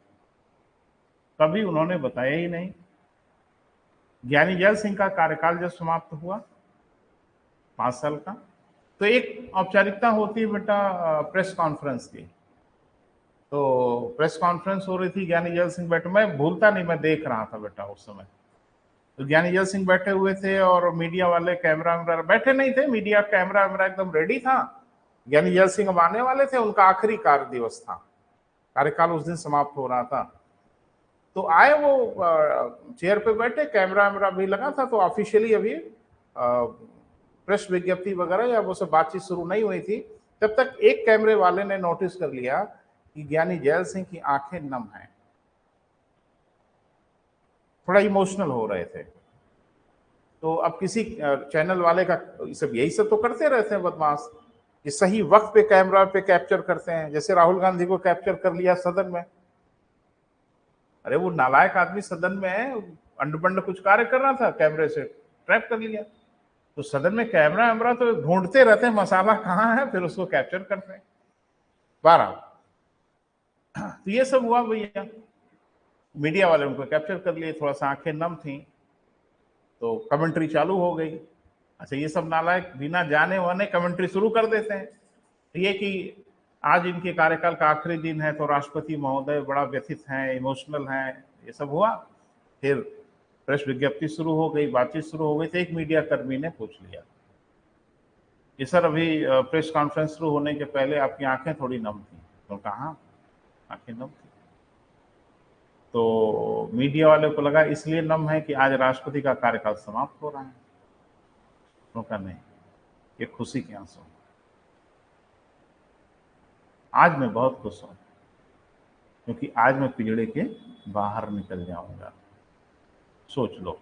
कभी उन्होंने बताया ही नहीं। ज्ञानी जैल सिंह का कार्यकाल जब समाप्त हुआ 5 साल का, तो एक औपचारिकता होती है बेटा प्रेस कॉन्फ्रेंस की। तो प्रेस कॉन्फ्रेंस हो रही थी, ज्ञानी जैल सिंह बैठे, मैं भूलता नहीं, मैं देख रहा था बेटा उस समय। तो ज्ञानी जैल सिंह बैठे हुए थे और मीडिया वाले कैमरा वैमरा बैठे नहीं थे, मीडिया कैमरा वैमरा एकदम रेडी था। ज्ञानी जैल सिंह अब आने वाले थे, उनका आखिरी कार्य दिवस था, कार्यकाल उस दिन समाप्त हो रहा था। तो आए वो चेयर पे बैठे, कैमरा वैमरा भी लगा था, तो ऑफिशियली अभी प्रेस विज्ञप्ति वगैरह या वो सब बातचीत शुरू नहीं हुई थी। तब तक एक कैमरे वाले ने नोटिस कर लिया कि ज्ञानी जैल सिंह की आंखें नम हैं, थोड़ा इमोशनल हो रहे थे। तो अब किसी चैनल वाले का सब यही सब तो करते रहते हैं बदमाश, कि सही वक्त पे कैमरा पे कैप्चर करते हैं। जैसे राहुल गांधी को कैप्चर कर लिया सदन में, अरे वो नालायक आदमी सदन में अंडबंड कुछ कार्य कर रहा था, कैमरे से ट्रैप कर लिया। तो सदन में कैमरा वैमरा तो ढूंढते रहते हैं, मसाला कहाँ है, फिर उसको कैप्चर करते हैं। 12 तो ये सब हुआ भैया, मीडिया वाले उनको कैप्चर कर लिए, थोड़ा सा आंखें नम थी, तो कमेंट्री चालू हो गई। अच्छा, ये सब नालायक बिना जाने वाने कमेंट्री शुरू कर देते हैं। तो ये कि आज इनके कार्यकाल का आखिरी दिन है, तो राष्ट्रपति महोदय बड़ा व्यथित हैं, इमोशनल हैं, ये सब हुआ। फिर प्रेस विज्ञप्ति शुरू हो गई, बातचीत शुरू हो गई। तो एक मीडिया कर्मी ने पूछ लिया कि सर अभी प्रेस कॉन्फ्रेंस शुरू होने के पहले आपकी आंखें थोड़ी नम थी। तो कहा आंखें नम थी। तो मीडिया वाले को लगा इसलिए नम है कि आज राष्ट्रपति का कार्यकाल समाप्त हो रहा है। तो कहा नहीं, ये खुशी के आंसू, आज मैं बहुत खुश हूं, क्योंकि आज मैं पिंजड़े के बाहर निकल जाऊंगा। सोच लो,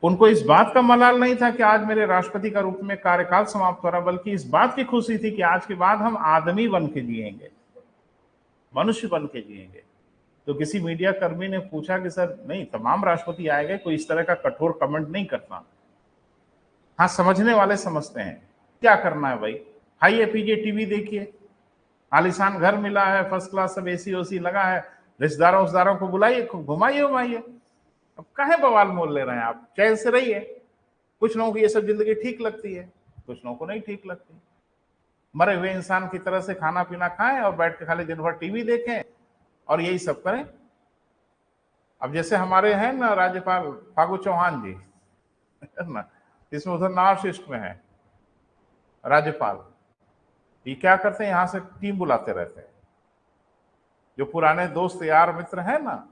उनको इस बात का मलाल नहीं था कि आज मेरे राष्ट्रपति का रूप में कार्यकाल समाप्त हो रहा, बल्कि इस बात की खुशी थी कि आज के बाद हम आदमी बन के जिएंगे, मनुष्य बन के जिएंगे। तो किसी मीडिया कर्मी ने पूछा कि सर नहीं, तमाम राष्ट्रपति आए गए, कोई इस तरह का कठोर कमेंट नहीं करता। हाँ, समझने वाले समझते हैं, क्या करना है भाई, हाई एपीजे टीवी देखिए, आलिशान घर मिला है, फर्स्ट क्लास, सब एसी ओसी लगा है, रिश्तेदारों को बुलाइए, घुमाइए घुमाइए। अब काहे बवाल मोल ले रहे हैं आप, चैन से रहिए। कुछ लोगों को ये सब जिंदगी ठीक लगती है, कुछ लोगों को नहीं ठीक लगती। मरे हुए इंसान की तरह से खाना पीना खाएं और बैठ के खाली दिन भर टीवी देखें और यही सब करें। अब जैसे हमारे हैं ना राज्यपाल फागू चौहान जी, ना, इसमें उधर नॉर्थ में है राज्यपाल, ये क्या करते हैं, यहां से टीम बुलाते रहते हैं, जो पुराने दोस्त यार मित्र हैं ना,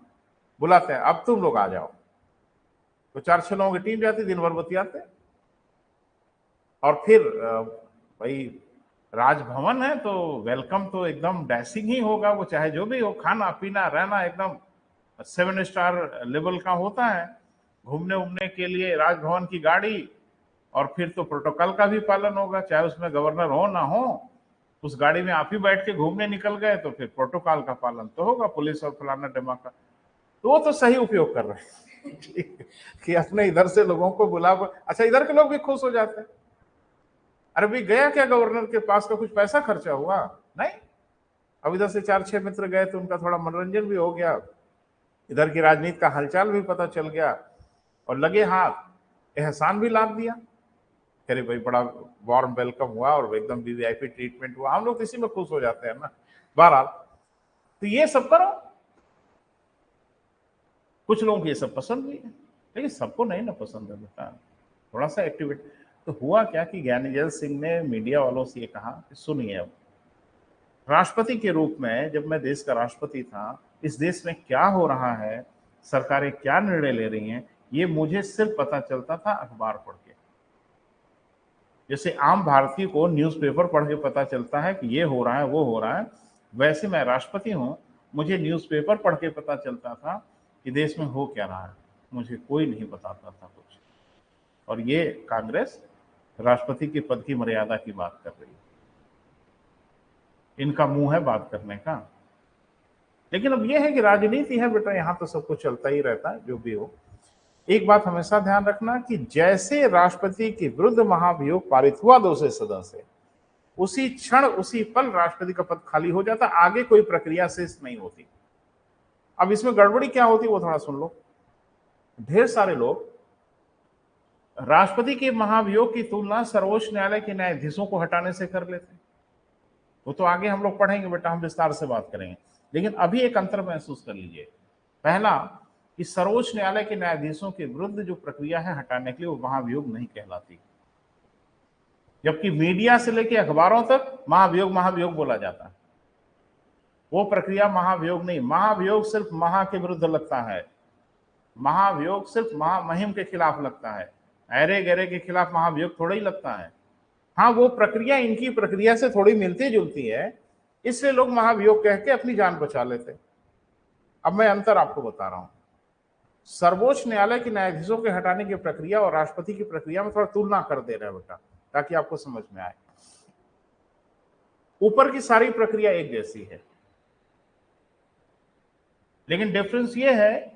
बुलाते हैं, अब तुम लोग आ जाओ। तो 4-6 लोगों की टीम जाती, दिन भर बतियाते, और फिर भाई राजभवन है तो वेलकम तो एकदम डैशिंग ही होगा, वो चाहे जो भी हो, खाना पीना रहना एकदम 7 स्टार लेवल का होता है। घूमने उमने के लिए राजभवन की गाड़ी, और फिर तो प्रोटोकॉल का भी पालन होगा, चाहे उसमें गवर्नर हो ना हो, उस गाड़ी में आप ही बैठ के घूमने निकल गए तो फिर प्रोटोकॉल का पालन तो होगा, पुलिस और फलाना ढिमाका। तो वो तो सही उपयोग कर रहे हैं कि अपने इधर से लोगों को बुला, अच्छा इधर के लोग भी खुश हो जाते हैं, अरे भाई गया क्या गवर्नर के पास, का कुछ पैसा खर्चा हुआ नहीं। अब इधर से 4-6 मित्र गए तो उनका थोड़ा मनोरंजन भी हो गया, इधर की राजनीति का हालचाल भी पता चल गया, और लगे हाथ एहसान भी लाद दिया। अरे भाई बड़ा वार्म वेलकम हुआ और एकदम वीवीआईपी ट्रीटमेंट हुआ, हम लोग इसी में खुश हो जाते हैं ना। बहरहाल तो ये सब करो, कुछ लोगों को ये सब पसंद भी है, लेकिन सबको नहीं ना पसंद है बेटा, थोड़ा सा एक्टिविटी। तो हुआ क्या कि ज्ञानेजल सिंह ने मीडिया वालों से ये कहा कि सुनिए, अब राष्ट्रपति के रूप में जब मैं देश का राष्ट्रपति था, इस देश में क्या हो रहा है, सरकारें क्या निर्णय ले रही हैं, ये मुझे सिर्फ पता चलता था अखबार पढ़ के। जैसे आम भारतीय को न्यूज़पेपर पढ़ के पता चलता है कि ये हो रहा है वो हो रहा है, वैसे मैं राष्ट्रपति हूं, मुझे न्यूज़पेपर पढ़ के पता चलता था कि देश में हो क्या रहा है, मुझे कोई नहीं बताता था कुछ। और ये कांग्रेस राष्ट्रपति के पद की मर्यादा की बात कर रही है, इनका मुंह है बात करने का। लेकिन अब यह है कि राजनीति है बेटा, यहां तो सब कुछ चलता ही रहता है, जो भी हो। एक बात हमेशा ध्यान रखना कि जैसे राष्ट्रपति के विरुद्ध महाभियोग पारित हुआ दूसरे सदन से, उसी क्षण उसी पल राष्ट्रपति का पद खाली हो जाता, आगे कोई प्रक्रिया शेष नहीं होती। अब इसमें गड़बड़ी क्या होती वो थोड़ा सुन लो। ढेर सारे लोग राष्ट्रपति के महाभियोग की तुलना सर्वोच्च न्यायालय के न्यायाधीशों को हटाने से कर लेते हैं। वो तो आगे हम लोग पढ़ेंगे बेटा, हम विस्तार से बात करेंगे, लेकिन अभी एक अंतर महसूस कर लीजिए। पहला कि सर्वोच्च न्यायालय के न्यायाधीशों के विरुद्ध जो प्रक्रिया है हटाने के लिए, वो महाभियोग नहीं कहलाती, जबकि मीडिया से लेकर अखबारों तक महाभियोग बोला जाता है। वो प्रक्रिया महाभियोग नहीं, महाभियोग सिर्फ महा के विरुद्ध लगता है, महाभियोग सिर्फ महामहिम के खिलाफ लगता है, ऐरे गैरे के खिलाफ महाभियोग थोड़ा ही लगता है। हाँ, वो प्रक्रिया इनकी प्रक्रिया से थोड़ी मिलती जुलती है, इसलिए लोग महाभियोग कह के अपनी जान बचा लेते। अब मैं अंतर आपको बता रहा हूं, सर्वोच्च न्यायालय के न्यायाधीशों के हटाने की प्रक्रिया और राष्ट्रपति की प्रक्रिया में थोड़ा तुलना कर दे रहे हैं बेटा, ताकि आपको समझ में आए। ऊपर की सारी प्रक्रिया एक जैसी है, लेकिन डिफरेंस यह है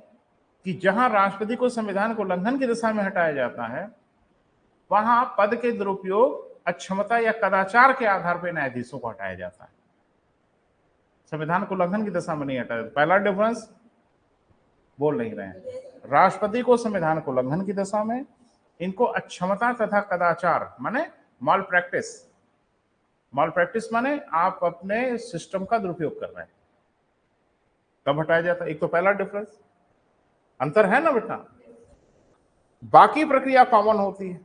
कि जहां राष्ट्रपति को संविधान को उल्लंघन की दिशा में हटाया जाता है, वहां पद के दुरुपयोग, अक्षमता या कदाचार के आधार पर न्यायाधीशों को हटाया जाता है, संविधान को उल्लंघन की दिशा में नहीं हटाया। पहला डिफरेंस बोल नहीं रहे हैं, राष्ट्रपति को संविधान को उल्लंघन की दशा में, इनको अक्षमता तथा कदाचार माने मॉल प्रैक्टिस माने आप अपने सिस्टम का दुरुपयोग कर रहे हैं, कब हटाया जाता है। एक तो पहला डिफरेंस, अंतर है ना बेटा। बाकी प्रक्रिया कॉमन होती है,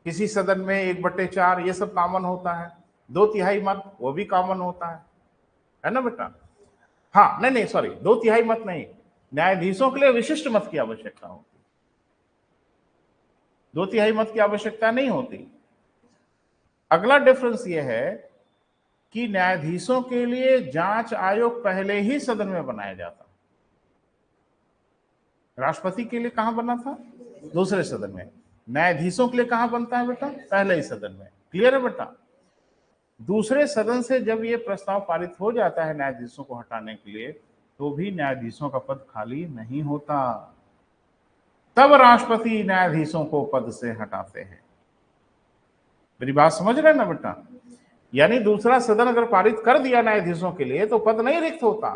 किसी सदन में 1/4 ये सब कॉमन होता है, 2/3 मत वो भी कॉमन होता है ना बेटा। हाँ, नहीं सॉरी, 2/3 मत नहीं, न्यायाधीशों के लिए विशिष्ट मत की आवश्यकता होती, 2/3 मत की आवश्यकता नहीं होती। अगला डिफरेंस यह है कि न्यायाधीशों के लिए जांच आयोग पहले ही सदन में बनाया जाता, राष्ट्रपति के लिए कहां बना था? दूसरे सदन में। न्यायाधीशों के लिए कहां बनता है बेटा? पहले ही सदन में। क्लियर है बेटा? दूसरे सदन से जब ये प्रस्ताव पारित हो जाता है न्यायाधीशों को हटाने के लिए, तो भी न्यायाधीशों का पद खाली नहीं होता, तब राष्ट्रपति न्यायाधीशों को पद से हटाते हैं। मेरी बात समझ रहे हैं ना बेटा? यानी दूसरा सदन अगर पारित कर दिया न्यायाधीशों के लिए तो पद नहीं रिक्त होता,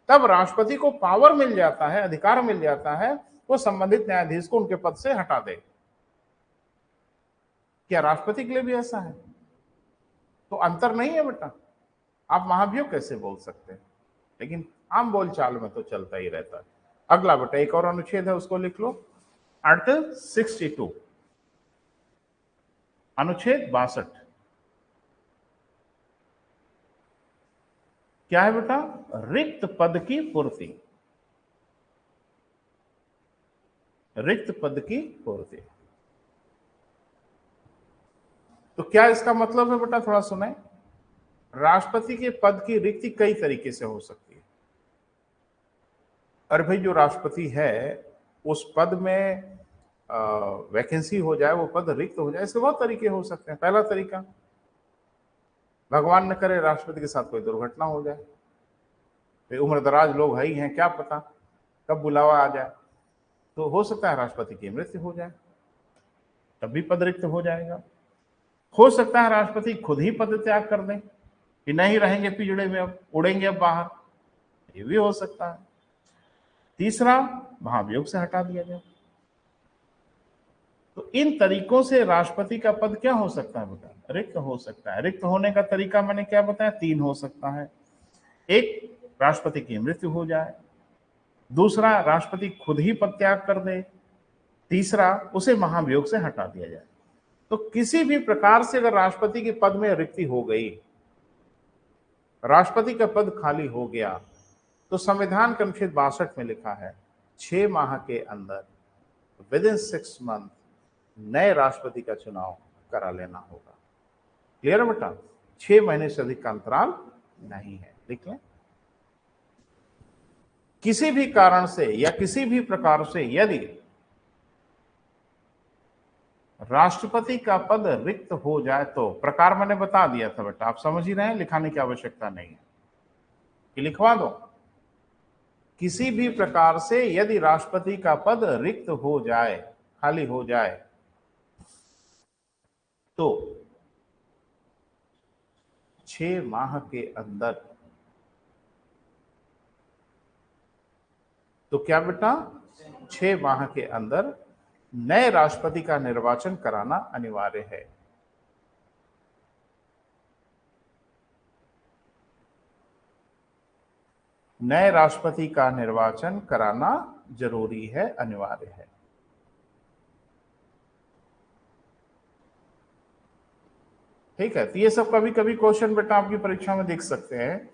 तब राष्ट्रपति को पावर मिल जाता है, अधिकार मिल जाता है, वो संबंधित न्यायाधीश को उनके पद से हटा दे। क्या राष्ट्रपति के लिए भी ऐसा है? तो अंतर नहीं है बेटा। आप महाभियोग कैसे बोल सकते हैं, लेकिन आम बोलचाल में तो चलता ही रहता है। अगला बेटा एक और अनुच्छेद है, उसको लिख लो। आर्टिकल 62, अनुच्छेद 62। क्या है बेटा? रिक्त पद की पूर्ति। रिक्त पद की पूर्ति। तो क्या इसका मतलब है बेटा? थोड़ा सुने। राष्ट्रपति के पद की रिक्ति कई तरीके से हो सकती है। अरे भाई, जो राष्ट्रपति है उस पद में वैकेंसी हो जाए, वो पद रिक्त हो जाए, इसके बहुत तरीके हो सकते हैं। पहला तरीका, भगवान न करे राष्ट्रपति के साथ कोई दुर्घटना हो जाए, उम्रदराज लोग है ही हैं, क्या पता कब बुलावा आ जाए, तो हो सकता है राष्ट्रपति की मृत्यु हो जाए, तब भी पद रिक्त हो जाएगा। हो सकता है राष्ट्रपति खुद ही पद त्याग कर दें कि नहीं रहेंगे पिंजड़े में, अब उड़ेंगे अब बाहर, ये भी हो सकता है। तीसरा, महाभियोग से हटा दिया जाए। तो इन तरीकों से राष्ट्रपति का पद क्या हो सकता है बेटा? रिक्त हो सकता है। रिक्त होने का तरीका मैंने क्या बताया? 3 हो सकता है। एक, राष्ट्रपति की मृत्यु हो जाए। दूसरा, राष्ट्रपति खुद ही पद त्याग कर दे। तीसरा, उसे महाभियोग से हटा दिया जाए। तो किसी भी प्रकार से अगर राष्ट्रपति के पद में रिक्ति हो गई, राष्ट्रपति का पद खाली हो गया, तो संविधान के अनुच्छेद 62 में लिखा है 6 माह के अंदर, विद इन 6 मंथ, नए राष्ट्रपति का चुनाव करा लेना होगा। क्लियर है बेटा? 6 महीने से अधिक का अंतराल नहीं है। लिख लें। किसी भी कारण से या किसी भी प्रकार से यदि राष्ट्रपति का पद रिक्त हो जाए, तो प्रकार मैंने बता दिया था बेटा, आप समझ ही रहे हैं, लिखाने की आवश्यकता नहीं है कि लिखवा दो। किसी भी प्रकार से यदि राष्ट्रपति का पद रिक्त हो जाए, खाली हो जाए, तो 6 माह के अंदर, तो क्या बेटा? 6 माह के अंदर नए राष्ट्रपति का निर्वाचन कराना अनिवार्य है। नए राष्ट्रपति का निर्वाचन कराना जरूरी है, अनिवार्य है। ठीक है? तो ये सब कभी कभी क्वेश्चन बेटा आपकी परीक्षा में देख सकते हैं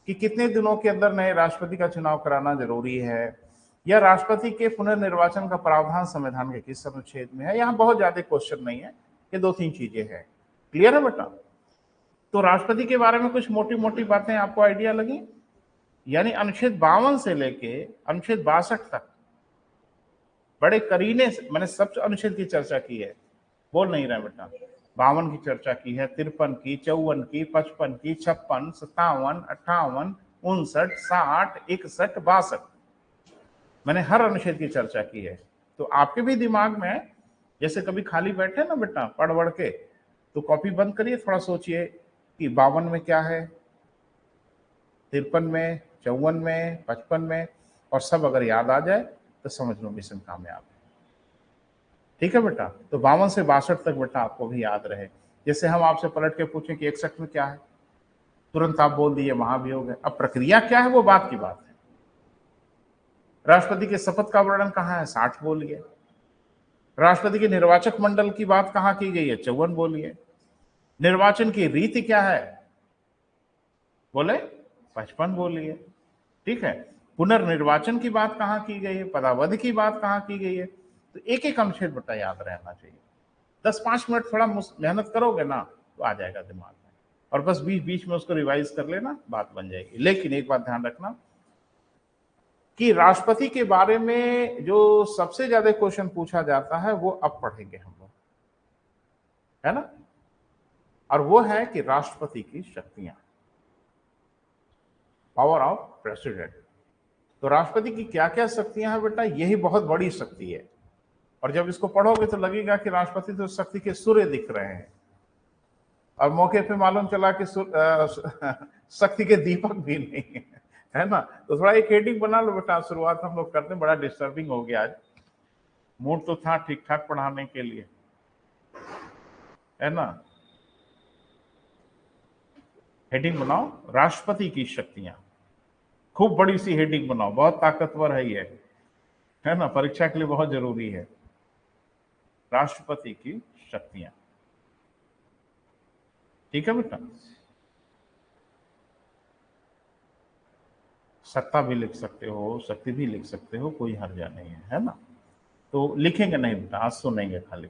कि कितने दिनों के अंदर नए राष्ट्रपति का चुनाव कराना जरूरी है, या राष्ट्रपति के पुनर्निर्वाचन का प्रावधान संविधान के किस अनुच्छेद में है। यहां बहुत ज्यादा क्वेश्चन नहीं है, ये 2-3 चीजें हैं। क्लियर है बेटा? तो राष्ट्रपति के बारे में कुछ मोटी मोटी बातें आपको आइडिया लगी। यानी अनुच्छेद 52 से लेके अनुच्छेद 62 तक बड़े करीने से मैंने सब अनुच्छेद की चर्चा की है, बोल नहीं रहे बेटा। 52 की चर्चा की है, 53 की, 54 की, 55 की, 56, 57, 58, 59, 60, 61, 62, मैंने हर अनुच्छेद की चर्चा की है। तो आपके भी दिमाग में जैसे कभी खाली बैठे ना बेटा पढ़ पढ़ के, तो कॉपी बंद करिए, थोड़ा सोचिए कि 52 में क्या है, 53 में, 54 में, 55 में, और सब अगर याद आ जाए तो समझ लो मिशन कामयाब है। ठीक है बेटा? तो 52 से 62 तक बेटा आपको भी याद रहे। जैसे हम आपसे पलट के पूछें कि 61 में क्या है, तुरंत आप बोल दिए महाभियोग है। अब प्रक्रिया क्या है वो बात की बात है। राष्ट्रपति के शपथ का वर्णन कहाँ है, 60 बोलिए। राष्ट्रपति के निर्वाचक मंडल की बात कहाँ की गई है, 54 बोलिए। निर्वाचन की रीति क्या है, बोले 55 बोलिए। ठीक है? पुनर्निर्वाचन की बात कहाँ की गई है, पदावधि की बात कहाँ की गई है। तो एक एक अनुच्छेद बेटा याद रहना चाहिए। 10-5 मिनट थोड़ा मेहनत करोगे ना तो आ जाएगा दिमाग में, और बस बीच बीच में उसको रिवाइज कर लेना, बात बन जाएगी। लेकिन एक बात ध्यान रखना, कि राष्ट्रपति के बारे में जो सबसे ज्यादा क्वेश्चन पूछा जाता है वो अब पढ़ेंगे हम लोग, है ना। और वो है कि राष्ट्रपति की शक्तियां, पावर ऑफ प्रेसिडेंट। तो राष्ट्रपति की क्या क्या शक्तियां हैं बेटा, यही बहुत बड़ी शक्ति है। और जब इसको पढ़ोगे तो लगेगा कि राष्ट्रपति तो शक्ति के सूर्य दिख रहे हैं, और मौके पे मालूम चला कि शक्ति के दीपक भी नहीं है ना। तो थोड़ा एक हेडिंग बना लो बेटा, शुरुआत हम लोग करते हैं। बड़ा डिस्टर्बिंग हो गया आज, मूड तो था ठीक ठाक पढ़ाने के लिए, है ना। हेडिंग बनाओ, राष्ट्रपति की शक्तियां। खूब बड़ी सी हेडिंग बनाओ, बहुत ताकतवर है ये, है ना, परीक्षा के लिए बहुत जरूरी है। राष्ट्रपति की शक्तियां, ठीक है बेटा। सत्ता भी लिख सकते हो, शक्ति भी लिख सकते हो, कोई हर्जा नहीं है ना। तो लिखेंगे नहीं बेटा, आज सुनेंगे खाली।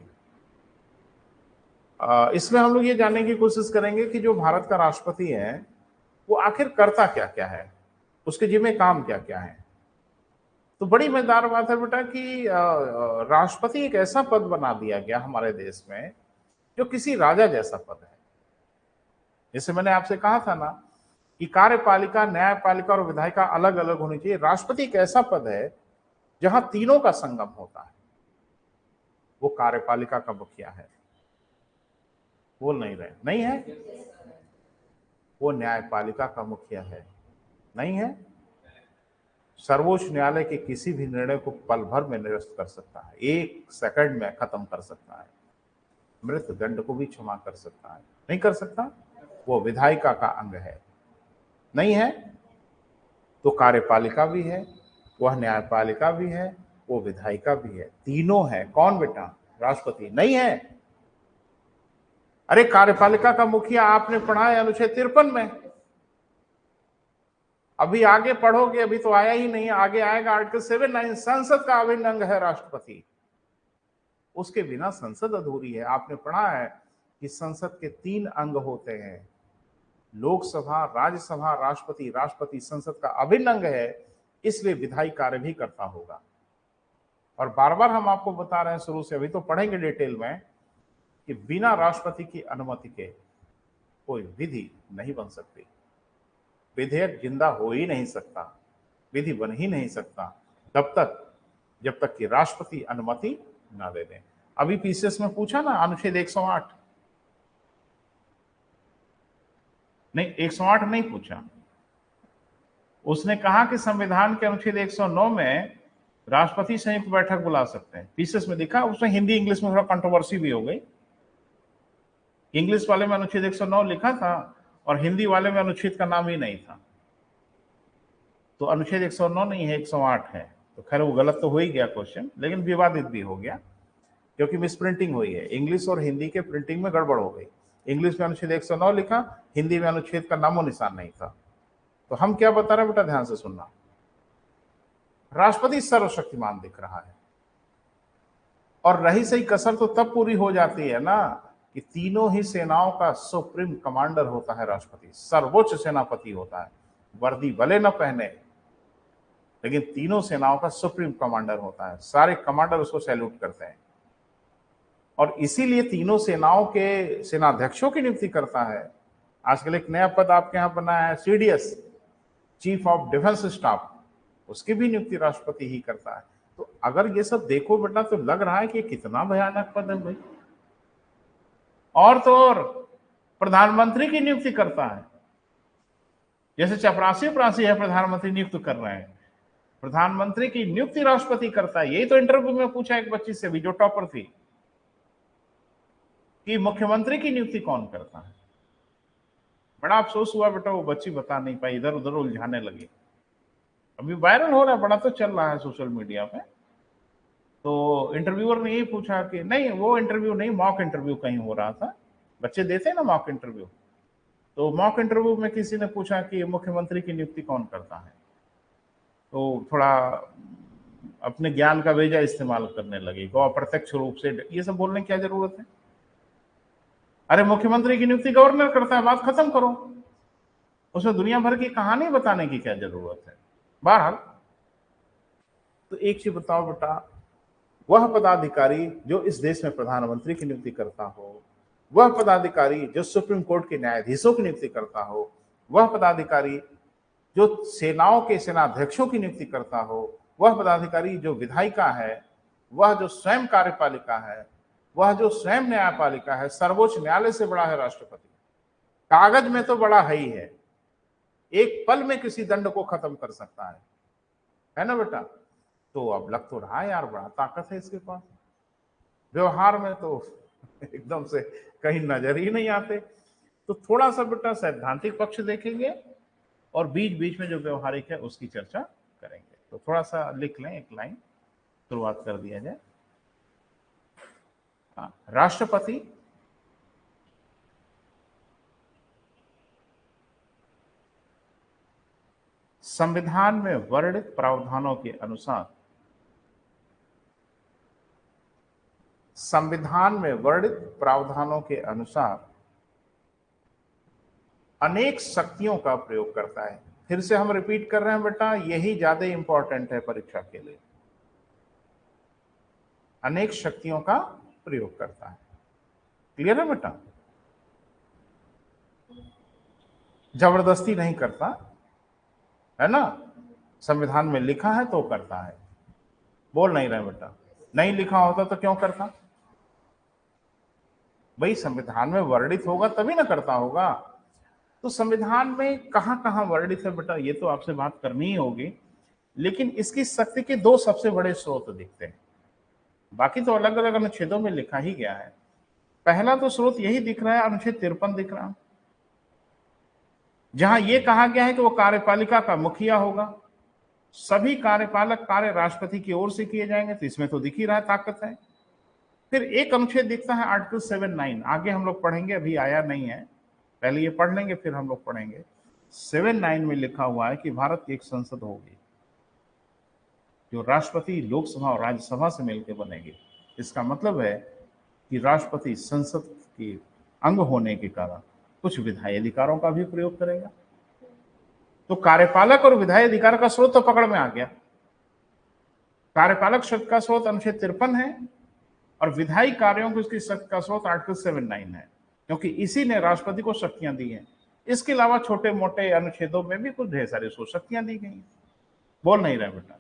इसमें हम लोग ये जानने की कोशिश करेंगे कि जो भारत का राष्ट्रपति है वो आखिर करता क्या क्या है, उसके जिम्मे काम क्या क्या है। तो बड़ी मजेदार बात है बेटा कि राष्ट्रपति एक ऐसा पद बना दिया गया हमारे देश में जो किसी राजा जैसा पद है। जैसे मैंने आपसे कहा था ना कि कार्यपालिका, न्यायपालिका और विधायिका अलग अलग होनी चाहिए। राष्ट्रपति एक ऐसा पद है जहां तीनों का संगम होता है। वो कार्यपालिका का मुखिया है, बोल नहीं रहे, नहीं है। वो न्यायपालिका का मुखिया है, नहीं है। सर्वोच्च न्यायालय के किसी भी निर्णय को पल भर में निरस्त कर सकता है, एक सेकंड में खत्म कर सकता है। मृत्यु दंड को भी क्षमा कर सकता है, नहीं कर सकता। वो विधायिका का अंग है, नहीं है। तो कार्यपालिका भी है, वह न्यायपालिका भी है, वो विधायिका भी है, तीनों है। कौन बेटा? राष्ट्रपति, नहीं है। अरे कार्यपालिका का मुखिया आपने पढ़ा है अनुच्छेद 53 में। अभी आगे पढ़ोगे, अभी तो आया ही नहीं, आगे आएगा आर्टिकल 7(9). संसद का अभिन्न अंग है राष्ट्रपति, उसके बिना संसद अधूरी है। आपने पढ़ा है कि संसद के 3 अंग होते हैं, लोकसभा, राज्यसभा, राष्ट्रपति। राष्ट्रपति संसद का अभिन्न अंग है, इसलिए विधायी कार्य भी करता होगा। और बार बार हम आपको बता रहे हैं शुरू से, अभी तो पढ़ेंगे डिटेल में, कि बिना राष्ट्रपति की अनुमति के कोई विधि नहीं बन सकती। विधेयक जिंदा हो ही नहीं सकता, विधि बन ही नहीं सकता तब तक जब तक कि राष्ट्रपति अनुमति ना दे दें। अभी पीसीएस में पूछा ना अनुच्छेद 108, नहीं 108 नहीं पूछा। उसने कहा कि संविधान के अनुच्छेद 109 में राष्ट्रपति संयुक्त बैठक बुला सकते हैं। पीसीएस में दिखा, उसमें हिंदी इंग्लिश में थोड़ा कंट्रोवर्सी भी हो गई। इंग्लिश वाले में अनुच्छेद 109 लिखा था और हिंदी वाले में अनुच्छेद का नाम ही नहीं था। तो अनुच्छेद 109 नहीं है, 108 है। तो खैर वो गलत तो हो ही गया क्वेश्चन, लेकिन विवादित भी हो गया क्योंकि मिसप्रिंटिंग हुई है। इंग्लिश और हिंदी के प्रिंटिंग में गड़बड़ हो गई। इंग्लिश में अनुच्छेद 109 लिखा, हिंदी में अनुच्छेद का नामो निशान नहीं था। तो हम क्या बता रहे हैं बेटा, ध्यान से सुनना। राष्ट्रपति सर्वशक्तिमान दिख रहा है, और रही सही कसर तो तब पूरी हो जाती है ना कि तीनों ही सेनाओं का सुप्रीम कमांडर होता है राष्ट्रपति, सर्वोच्च सेनापति होता है। वर्दी भले न पहने, लेकिन तीनों सेनाओं का सुप्रीम कमांडर होता है। सारे कमांडर उसको सैल्यूट करते हैं, और इसीलिए तीनों सेनाओं के सेनाध्यक्षों की नियुक्ति करता है। आजकल एक नया पद आपके यहाँ बना है, CDS, chief of defence staff, उसकी भी नियुक्ति राष्ट्रपति ही करता है। तो अगर ये सब देखो बेटा तो लग रहा है कि कितना भयानक पद है भाई। और तो और प्रधानमंत्री की नियुक्ति करता है, जैसे चपरासी उपरासी है प्रधानमंत्री नियुक्त कर रहे हैं, प्रधानमंत्री की नियुक्ति राष्ट्रपति करता है। यही तो इंटरव्यू में पूछा एक बच्ची से भी जो टॉपर थी कि मुख्यमंत्री की नियुक्ति कौन करता है। बड़ा अफसोस हुआ बेटा, वो बच्ची बता नहीं पाई, इधर उधर उलझाने लगी। अभी वायरल हो रहा है, बड़ा तो चल रहा है सोशल मीडिया पे। तो इंटरव्यूअर ने यही पूछा कि नहीं, वो इंटरव्यू नहीं, मॉक इंटरव्यू कहीं हो रहा था, बच्चे देते हैं ना मॉक इंटरव्यू। तो मॉक इंटरव्यू में किसी ने पूछा कि मुख्यमंत्री की नियुक्ति कौन करता है, तो थोड़ा अपने ज्ञान का बेजा इस्तेमाल करने लगी, को अप्रत्यक्ष रूप से। ये सब बोलने की क्या जरूरत है? अरे मुख्यमंत्री की नियुक्ति गवर्नर करता है, बात खत्म करो। उसमें दुनिया भर की कहानी बताने की क्या जरूरत है? बहरहाल तो एक चीज बताओ बेटा, वह पदाधिकारी जो इस देश में प्रधानमंत्री की नियुक्ति करता हो, वह पदाधिकारी जो सुप्रीम कोर्ट के न्यायाधीशों की नियुक्ति करता हो, वह पदाधिकारी जो सेनाओं के सेनाध्यक्षों की नियुक्ति करता हो, वह पदाधिकारी जो विधायिका है, वह जो स्वयं कार्यपालिका है, वह जो स्वयं न्यायपालिका है, सर्वोच्च न्यायालय से बड़ा है राष्ट्रपति। कागज में तो बड़ा है ही है, एक पल में किसी दंड को खत्म कर सकता है ना बेटा। तो अब लग तो रहा है यार बड़ा ताकत है इसके पास, व्यवहार में तो एकदम से कहीं नजर ही नहीं आते। तो थोड़ा सा बेटा सैद्धांतिक पक्ष देखेंगे और बीच बीच में जो व्यवहारिक है उसकी चर्चा करेंगे। तो थोड़ा सा लिख लें, एक लाइन शुरुआत कर दिया जाए। राष्ट्रपति संविधान में वर्णित प्रावधानों के अनुसार, संविधान में वर्णित प्रावधानों के अनुसार अनेक शक्तियों का प्रयोग करता है। फिर से हम रिपीट कर रहे हैं बेटा, यही ज्यादा इंपॉर्टेंट है परीक्षा के लिए। अनेक शक्तियों का प्रयोग करता है, क्लियर है बेटा? जबरदस्ती नहीं करता है ना, संविधान में लिखा है तो करता है। बोल नहीं रहे बेटा, नहीं लिखा होता तो क्यों करता? भाई संविधान में वर्णित होगा तभी ना करता होगा। तो संविधान में कहां कहां वर्णित है बेटा, ये तो आपसे बात करनी ही होगी। लेकिन इसकी शक्ति के दो सबसे बड़े स्रोत दिखते हैं, बाकी तो अलग अलग अनुच्छेदों में लिखा ही गया है। पहला तो स्रोत यही दिख रहा है, अनुच्छेद 53 दिख रहा है, जहां यह कहा गया है कि वो कार्यपालिका का मुखिया होगा, सभी कार्यपालक कार्य राष्ट्रपति की ओर से किए जाएंगे। तो इसमें तो दिख ही रहा है ताकत है। फिर एक अनुच्छेद दिखता है आर्टिकल 79, आगे हम लोग पढ़ेंगे, अभी आया नहीं है, पहले ये पढ़ लेंगे फिर हम लोग पढ़ेंगे। 79 में लिखा हुआ है कि भारत की एक संसद होगी जो राष्ट्रपति, लोकसभा और राज्यसभा से मिलकर बनेगी। इसका मतलब है कि राष्ट्रपति संसद के अंग होने के कारण कुछ विधायी अधिकारों का भी प्रयोग करेगा। तो कार्यपालक और विधायी अधिकार का स्रोत तो पकड़ में आ गया। कार्यपालक शब्द का स्रोत अनुच्छेद 53 है और विधायी कार्यों को इसकी शक्ति का स्रोत आर्टिकल 79 है, क्योंकि इसी ने राष्ट्रपति को शक्तियां दी हैं। इसके अलावा छोटे मोटे अनुच्छेदों में भी कुछ ढेर सारी शक्तियां दी गई। बोल नहीं रहे बेटा,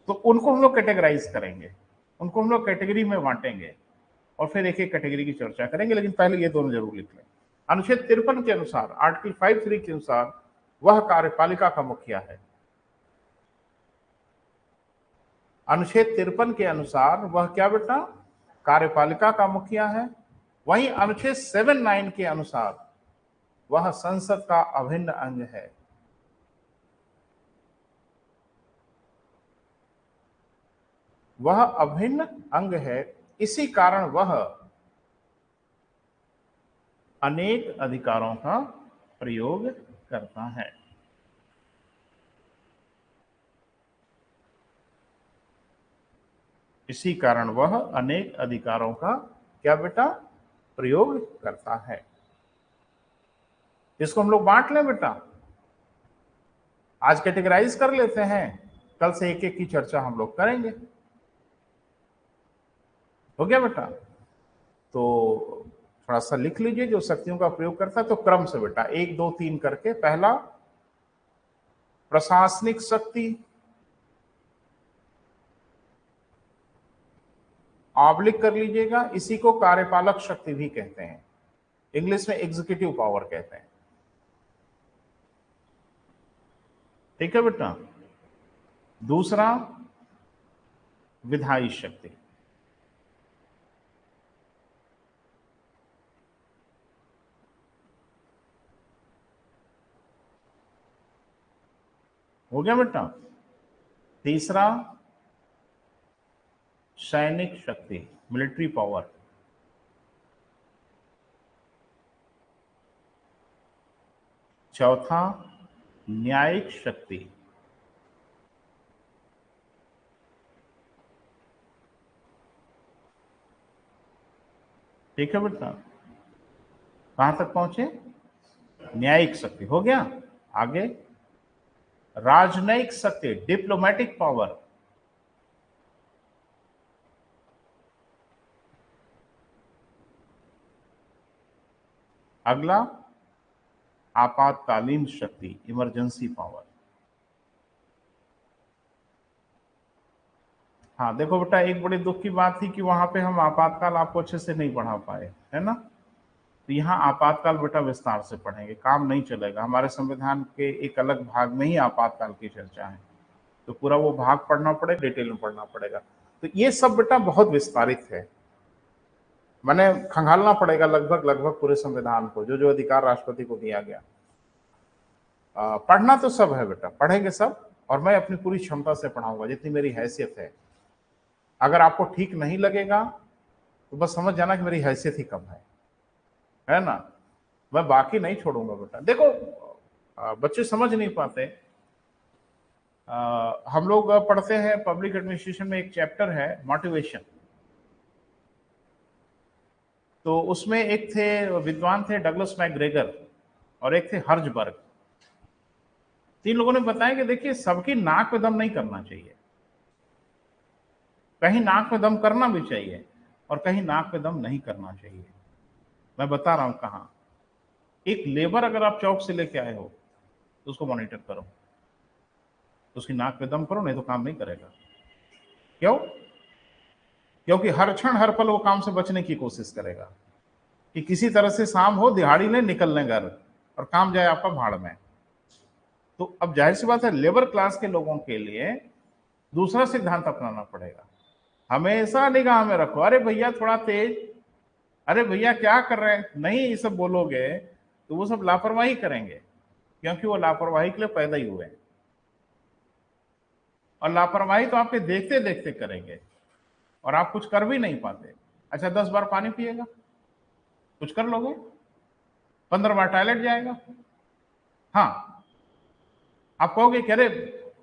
तो उनको हम लोग कैटेगराइज करेंगे, उनको हम लोग कैटेगरी में बांटेंगे और फिर एक एक कैटेगरी की चर्चा करेंगे। लेकिन पहले ये दोनों जरूर लिख लें। अनुच्छेद 53 के अनुसार, आर्टिकल 53 के अनुसार वह कार्यपालिका का मुखिया है। अनुच्छेद 53 के अनुसार वह क्या बेटा, कार्यपालिका का मुखिया है। वहीं अनुच्छेद 79 के अनुसार वह संसद का अभिन्न अंग है। वह अभिन्न अंग है, इसी कारण वह अनेक अधिकारों का प्रयोग करता है। इसी कारण वह अनेक अधिकारों का क्या बेटा, प्रयोग करता है। इसको हम लोग बांट लें बेटा, आज कैटेगराइज कर लेते हैं, कल से एक एक की चर्चा हम लोग करेंगे। हो गया बेटा? तो थोड़ा सा लिख लीजिए जो शक्तियों का प्रयोग करता है। तो क्रम से बेटा 1 2 3 करके, पहला प्रशासनिक शक्ति, ऑब्लिक कर लीजिएगा, इसी को कार्यपालक शक्ति भी कहते हैं, इंग्लिश में एग्जीक्यूटिव पावर कहते हैं। ठीक है बेटा? दूसरा विधायी शक्ति, हो गया बेटा? तीसरा सैनिक शक्ति, मिलिट्री पावर। चौथा न्यायिक शक्ति। ठीक है बेटा? कहां तक पहुंचे? न्यायिक शक्ति हो गया। आगे राजनयिक शक्ति, डिप्लोमेटिक पावर। अगला आपातकालीन शक्ति, इमरजेंसी पावर। हाँ देखो बेटा, एक बड़ी दुख की बात थी कि वहां पे हम आपातकाल आपको अच्छे से नहीं पढ़ा पाए, है ना। तो यहाँ आपातकाल बेटा विस्तार से पढ़ेंगे, काम नहीं चलेगा। हमारे संविधान के एक अलग भाग में ही आपातकाल की चर्चा है, तो पूरा वो भाग पढ़ना पड़ेगा, डिटेल में पढ़ना पड़ेगा। तो ये सब बेटा बहुत विस्तारित है, मैंने खंगालना पड़ेगा लगभग लगभग पूरे संविधान को, जो जो अधिकार राष्ट्रपति को दिया गया। पढ़ना तो सब है बेटा, पढ़ेंगे सब, और मैं अपनी पूरी क्षमता से पढ़ाऊंगा जितनी मेरी हैसियत है। अगर आपको ठीक नहीं लगेगा तो बस समझ जाना कि मेरी हैसियत ही कम है ना। मैं बाकी नहीं छोड़ूंगा बेटा। देखो बच्चे समझ नहीं पाते। हम लोग पढ़ते हैं पब्लिक एडमिनिस्ट्रेशन में, एक चैप्टर है मोटिवेशन। तो उसमें एक थे विद्वान थे डगलस मैकग्रेगर और एक थे हर्जबर्ग। तीन लोगों ने बताया कि देखिए सबकी नाक पे दम नहीं करना चाहिए, कहीं नाक पे दम करना भी चाहिए और कहीं नाक पे दम नहीं करना चाहिए। मैं बता रहा हूं कहां। एक लेबर अगर आप चौक से लेके आए हो तो उसको मॉनिटर करो, उसकी नाक पे दम करो, नहीं तो काम नहीं करेगा। क्यों? क्योंकि हर क्षण हर पल वो काम से बचने की कोशिश करेगा कि किसी तरह से शाम हो, दिहाड़ी ले, निकल लें घर और काम जाए आपका भाड़ में। तो अब जाहिर सी बात है लेबर क्लास के लोगों के लिए दूसरा सिद्धांत अपनाना पड़ेगा। हमेशा निगाह में रखो, अरे भैया थोड़ा तेज, अरे भैया क्या कर रहे हैं, नहीं ये सब बोलोगे तो वो सब लापरवाही करेंगे, क्योंकि वो लापरवाही के लिए पैदा ही हुए हैं, और लापरवाही तो आपके देखते देखते करेंगे और आप कुछ कर भी नहीं पाते। अच्छा 10 बार पानी पिएगा, कुछ कर लोगे? 15 बार टॉयलेट जाएगा, हाँ आप कहोगे कि अरे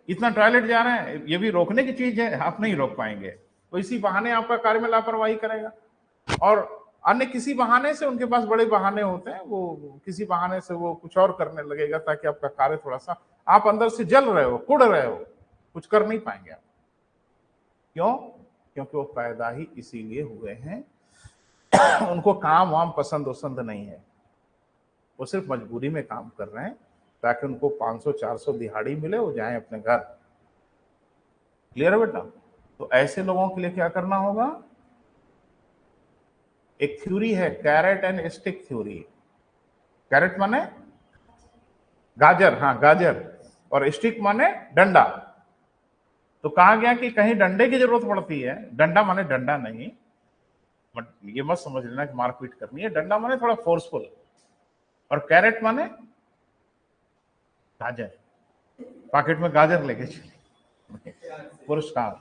इतना टॉयलेट जा रहे हैं, ये भी रोकने की चीज है, आप नहीं रोक पाएंगे। तो इसी बहाने आपका कार्य में लापरवाही करेगा, और अन्य किसी बहाने से, उनके पास बड़े बहाने होते हैं, वो किसी बहाने से वो कुछ और करने लगेगा ताकि आपका कार्य थोड़ा सा, आप अंदर से जल रहे हो, कुड़ रहे हो, कुछ कर नहीं पाएंगे आप। क्यों? क्योंकि वो पैदा ही इसीलिए हुए हैं उनको काम वाम पसंद वसंद नहीं है, वो सिर्फ मजबूरी में काम कर रहे हैं ताकि उनको 500-400 दिहाड़ी मिले, वो जाएं अपने घर। क्लियर है बेटा? तो ऐसे लोगों के लिए क्या करना होगा? एक थ्योरी है carrot and stick theory. Carrot माने गाजर, हाँ गाजर, और स्टिक माने डंडा। तो कहा गया कि कहीं डंडे की जरूरत पड़ती है, डंडा माने डंडा नहीं, बट ये मत समझ लेना कि मारपीट करनी है, डंडा माने थोड़ा फोर्सफुल, और कैरेट माने गाजर, पॉकेट में गाजर लेके चले, पुरस्कार,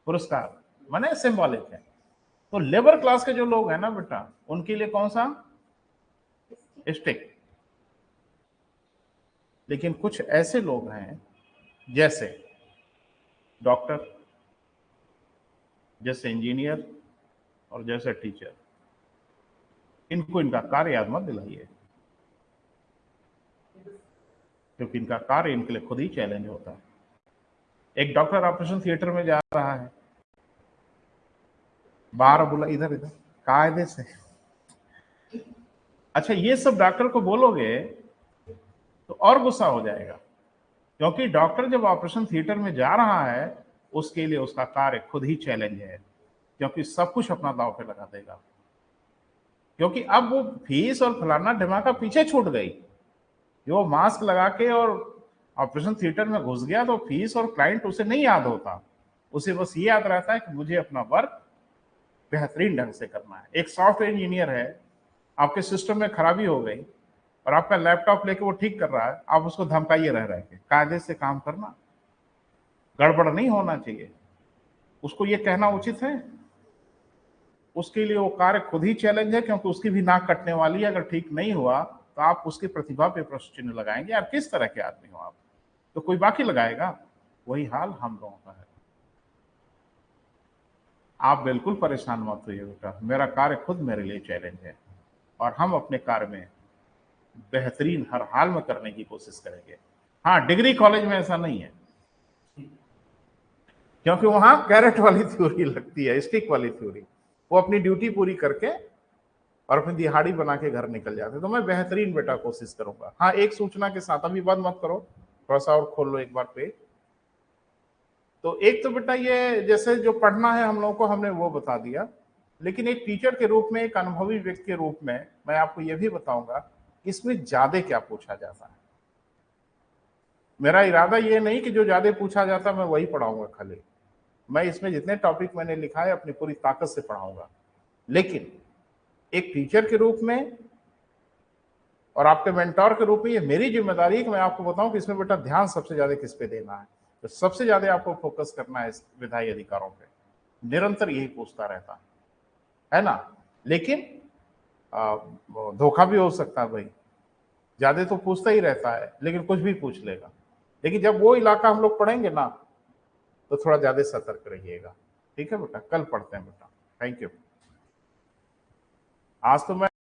पुरस्कार माने सिंबॉलिक है। तो लेबर क्लास के जो लोग हैं ना बेटा, उनके लिए कौन सा? स्टिक। लेकिन कुछ ऐसे लोग हैं जैसे डॉक्टर, जैसे इंजीनियर और जैसे टीचर, इनको इनका कार्य याद मत दिलाइए, क्योंकि इनका कार्य इनके लिए खुद ही चैलेंज होता है। एक डॉक्टर ऑपरेशन थिएटर में जा रहा है, बाहर बोला इधर इधर कायदे से। अच्छा ये सब डॉक्टर को बोलोगे तो और गुस्सा हो जाएगा, क्योंकि डॉक्टर जब ऑपरेशन थिएटर में जा रहा है उसके लिए उसका कार्य खुद ही चैलेंज है, क्योंकि सब कुछ अपना दांव पे लगा देगा। क्योंकि अब वो फीस और फलाना ढिमाका पीछे छूट गई, जो मास्क लगा के और ऑपरेशन थिएटर में घुस गया तो फीस और क्लाइंट उसे नहीं याद होता, उसे बस ये याद रहता है कि मुझे अपना वर्क बेहतरीन ढंग से करना है। एक सॉफ्टवेयर इंजीनियर है, आपके सिस्टम में खराबी हो गई और आपका लैपटॉप लेके वो ठीक कर रहा है, आप उसको धमकाइए रह रहे के कायदे से काम करना, गड़बड़ नहीं होना चाहिए, उसको ये कहना उचित है? उसके लिए वो कार्य खुद ही चैलेंज है, क्योंकि उसकी भी नाक कटने वाली है। अगर ठीक नहीं हुआ तो आप उसकी प्रतिभा पे प्रश्न चिन्ह लगाएंगे, यार किस तरह के आदमी हो आप, तो कोई बाकी लगाएगा। वही हाल हम लोगों का है। आप बिल्कुल परेशान मत होइए बेटा, मेरा कार्य खुद मेरे लिए चैलेंज है और हम अपने कार्य में बेहतरीन हर हाल में करने की कोशिश करेंगे। हाँ डिग्री कॉलेज में ऐसा नहीं है, क्योंकि वहां कैरेट वाली थ्योरी लगती है, स्टिक वाली थ्योरी। वो अपनी ड्यूटी पूरी करके और अपनी दिहाड़ी बना के घर निकल जाते। तो मैं बेहतरीन बेटा कोशिश करूंगा। हाँ, एक सूचना के साथ, अभी बंद मत करो, थोड़ा सा और खोल लो एक बार पेज। तो एक तो बेटा ये जैसे जो पढ़ना है हम लोगों को, हमने वो बता दिया, लेकिन एक टीचर के रूप में, एक अनुभवी व्यक्ति के रूप में मैं आपको ये भी बताऊंगा इसमें ज्यादा क्या पूछा जाता है। मेरा इरादा ये नहीं कि जो ज्यादा पूछा जाता है मैं वही पढ़ाऊंगा खाली। मैं इसमें जितने टॉपिक मैंने लिखा है अपनी पूरी ताकत से पढ़ाऊंगा, लेकिन एक टीचर के रूप में और आपके मेंटोर के रूप में ये मेरी जिम्मेदारी है कि मैं आपको बताऊं कि इसमें बेटा ध्यान सबसे ज्यादा किस पे देना है। तो सबसे ज्यादा आपको फोकस करना है विधायी अधिकारों पे, निरंतर यही पूछता रहता है ना। लेकिन धोखा भी हो सकता है भाई, ज्यादा तो पूछता ही रहता है लेकिन कुछ भी पूछ लेगा। लेकिन जब वो इलाका हम लोग पढ़ेंगे ना तो थोड़ा ज्यादा सतर्क रहिएगा। ठीक है बेटा, कल पढ़ते हैं बेटा। Thank you. आज तो मैं